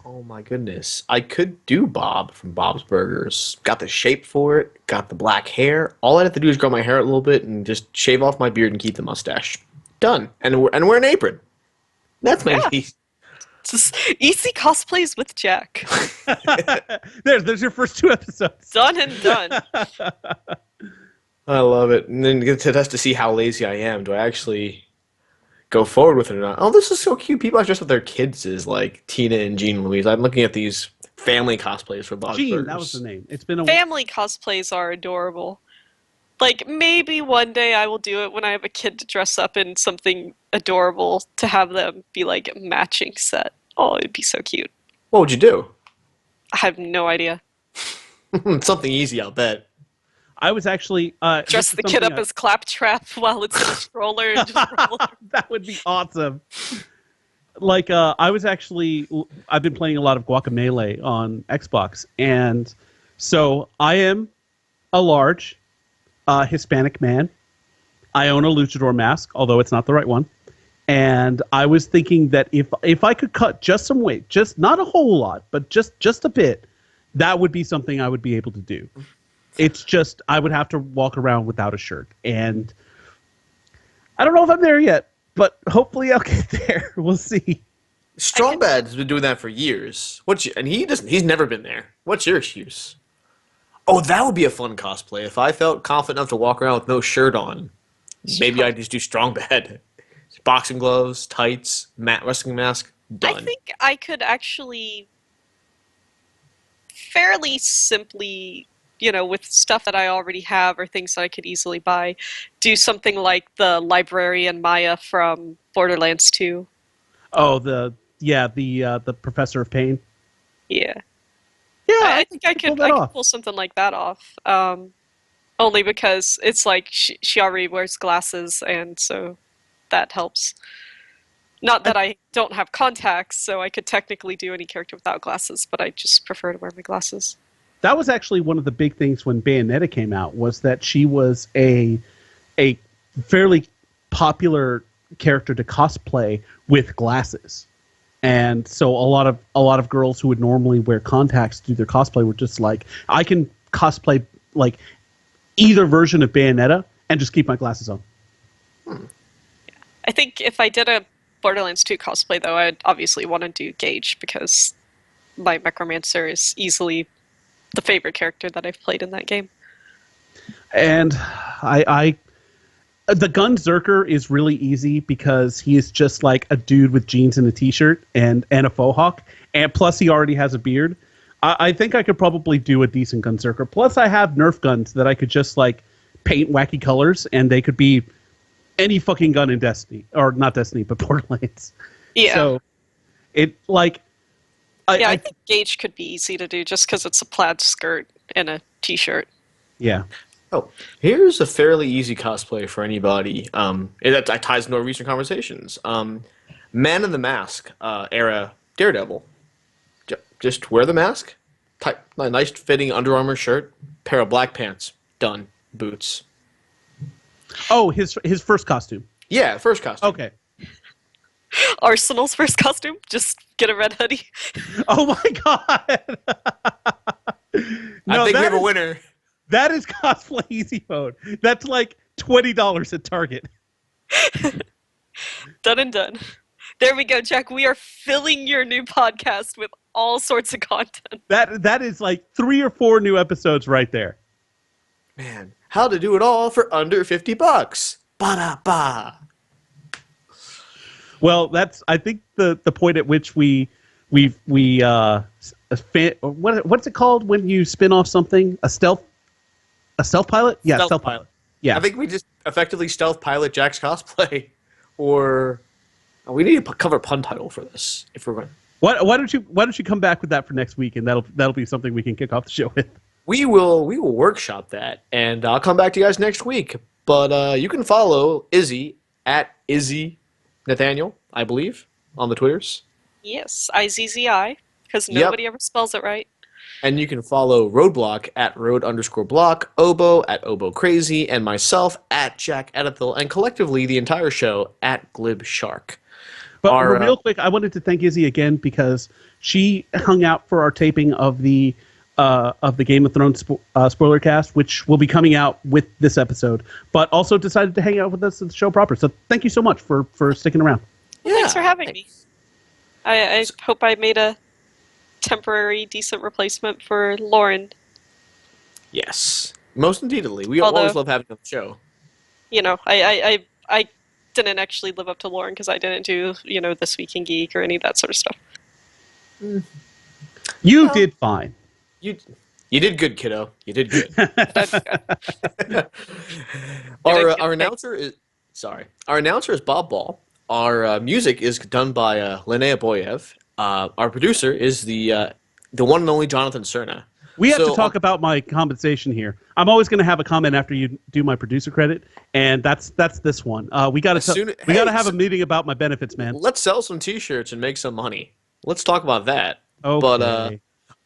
C: Oh my goodness. I could do Bob from Bob's Burgers. Got the shape for it, got the black hair. All I have to do is grow my hair a little bit and just shave off my beard and keep the mustache. Done. And wear an apron. That's my piece.
B: It's just easy cosplays with Jack.
A: There's your first 2 episodes.
B: Done and done.
C: I love it. And then get to test to see how lazy I am. Do I actually go forward with it or not? Oh, this is so cute. People are dressed with their kids as like Tina and Jean Louise. I'm looking at these family cosplays for Bob's Burgers.
A: That was the name. It's been a
B: family cosplays are adorable. Like maybe one day I will do it when I have a kid to dress up in something adorable to have them be like a matching set. Oh, it'd be so cute.
C: What would you do?
B: I have no idea.
C: Something easy, I'll bet.
A: I was actually
B: dress the kid up as Claptrap while it's in a stroller and just roll.
A: That would be awesome. Like I've been playing a lot of Guacamelee on Xbox, and so I am a large Hispanic man. I own a luchador mask, although it's not the right one. And I was thinking that if I could cut just some weight, just not a whole lot, but just a bit, that would be something I would be able to do. It's just I would have to walk around without a shirt, and I don't know if I'm there yet, but hopefully I'll get there. We'll see.
C: Strongbad's been doing that for years. He's never been there. What's your excuse? Oh, that would be a fun cosplay. If I felt confident enough to walk around with no shirt on, maybe I'd just do Strongbad. Boxing gloves, tights, wrestling mask, done.
B: I think I could actually fairly simply, with stuff that I already have or things that I could easily buy, do something like the librarian Maya from Borderlands 2.
A: Oh, the Professor of Pain.
B: Yeah.
A: Yeah,
B: I think I could pull something like that off. Only because it's like she already wears glasses, and so that helps. Not that I don't have contacts, so I could technically do any character without glasses, but I just prefer to wear my glasses.
A: That was actually one of the big things when Bayonetta came out, was that she was a fairly popular character to cosplay with glasses. And so a lot of girls who would normally wear contacts to do their cosplay were just like, I can cosplay like either version of Bayonetta and just keep my glasses on.
B: I think if I did a Borderlands 2 cosplay, though, I'd obviously want to do Gage, because my Necromancer is easily the favorite character that I've played in that game.
A: And the Gunzerker is really easy because he is just like a dude with jeans and a t-shirt and a faux hawk, and plus he already has a beard. I think I could probably do a decent Gunzerker. Plus I have Nerf guns that I could just like paint wacky colors, and they could be any fucking gun in Destiny, or not Destiny, but Borderlands.
B: Yeah.
A: So it like.
B: I think Gage could be easy to do just because it's a plaid skirt and a t-shirt.
A: Yeah.
C: Oh, here's a fairly easy cosplay for anybody. That ties into our recent conversations. Man in the Mask era Daredevil. Just wear the mask, a nice fitting Under Armour shirt, pair of black pants, done. Boots.
A: Oh, his first costume.
C: Yeah, first costume.
A: Okay.
B: Arsenal's first costume? Just get a red hoodie.
A: Oh my god!
C: No, I think we have a winner.
A: That is cosplay easy mode. That's like $20 at Target.
B: Done and done. There we go, Jack. We are filling your new podcast with all sorts of content.
A: That is like 3 or 4 new episodes right there.
C: Man, how to do it all for under $50. Ba-da-ba.
A: Well, that's I think the point at which what's it called when you spin off something? A stealth pilot? Yeah, stealth pilot. Yeah.
C: I think we just effectively stealth pilot Jack's cosplay, or we need to cover pun title for this if we're going.
A: Why don't you come back with that for next week, and that'll be something we can kick off the show with.
C: We will workshop that, and I'll come back to you guys next week. But you can follow Izzy at Izzy Nathaniel, I believe. on the Twitters.
B: Yes, IZZI, because
C: Yep.
B: nobody ever spells it right.
C: And you can follow Roadblock at road_block, Obo at Obo Crazy, and myself at Jack Edithil, and collectively the entire show at Glib Shark.
A: But real quick, I wanted to thank Izzy again because she hung out for our taping of the Game of Thrones spoiler cast, which will be coming out with this episode, but also decided to hang out with us at the show proper. So thank you so much for sticking around.
B: Well, thanks for having me. I hope I made a temporary decent replacement for Lauren.
C: Yes, most indeedly. We
B: Although,
C: always love having you on the show.
B: You know, I didn't actually live up to Lauren because I didn't do, This Week in Geek or any of that sort of stuff.
A: You did fine.
C: You did good, kiddo. You did good.
B: Did
C: Our announcer is Bob Ball. Our music is done by Linnea Boyev. Our producer is the one and only Jonathan Cerna.
A: We have to talk about my compensation here. I'm always going to have a comment after you do my producer credit, and that's this one. We got to have a meeting about my benefits, man.
C: Let's sell some T-shirts and make some money. Let's talk about that.
A: Okay.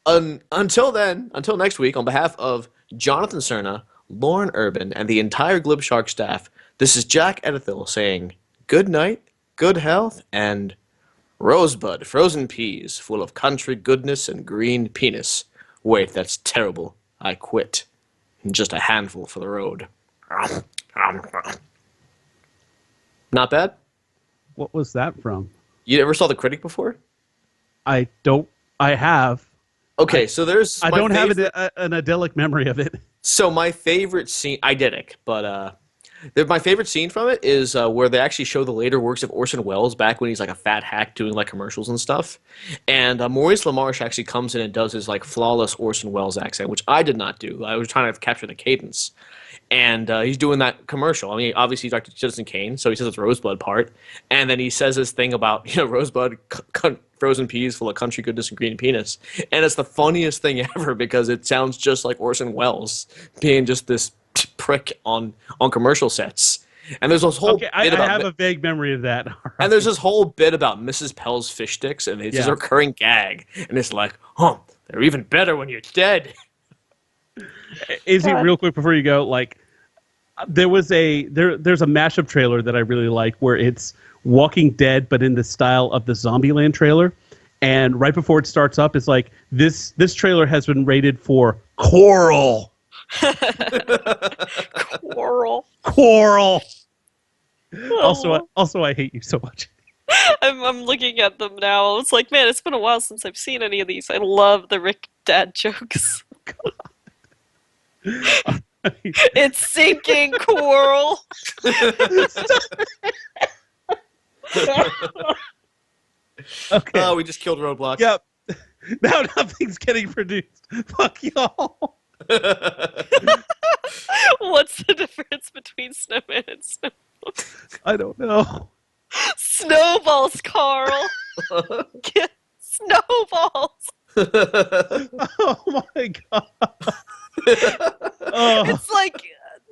C: But until then, until next week, on behalf of Jonathan Cerna, Lauren Urban, and the entire Glib Shark staff, this is Jack Edithil saying good night, good health, and Rosebud, frozen peas, full of country goodness and green penis. Wait, that's terrible. I quit. Just a handful for the road. Not bad?
A: What was that from?
C: You ever saw The Critic before?
A: I have.
C: Okay, so there's...
A: I don't have an idyllic memory of it.
C: So my favorite scene... Eidetic, but... my favorite scene from it is where they actually show the later works of Orson Welles back when he's like a fat hack doing like commercials and stuff. And Maurice LaMarche actually comes in and does his like flawless Orson Welles accent, which I did not do. I was trying to capture the cadence. And he's doing that commercial. I mean, obviously he's Dr. Citizen Kane, so he says it's Rosebud part. And then he says this thing about, Rosebud, frozen peas full of country goodness and green penis. And it's the funniest thing ever because it sounds just like Orson Welles being just this prick on commercial sets. And there's this whole bit about...
A: I have a vague memory of that. Right.
C: And there's this whole bit about Mrs. Pell's fish sticks, and it's a recurring gag. And it's like, they're even better when you're dead.
A: Izzy, real quick before you go, like, there's a mashup trailer that I really like where it's Walking Dead, but in the style of the Zombieland trailer. And right before it starts up, it's like, this trailer has been rated for Coral. Coral. Also, I hate you so much.
B: I'm looking at them now. It's like, man, it's been a while since I've seen any of these. I love the Rick dad jokes. It's sinking, Coral.
A: Okay.
C: Oh, we just killed Roadblock.
A: Yep. Now nothing's getting produced. Fuck y'all.
B: What's the difference between snowman and snowball?
A: I don't know.
B: Snowballs, Carl. Snowballs.
A: Oh my god. Oh.
B: It's like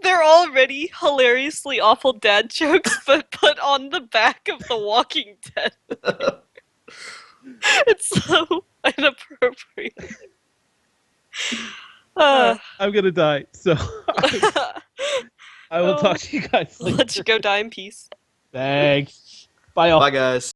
B: they're already hilariously awful dad jokes, but put on the back of The Walking Dead. It's so inappropriate.
A: I'm gonna die, so I will talk to you guys later.
B: Let you go die in peace.
A: Thanks. Bye, all.
C: Bye, guys.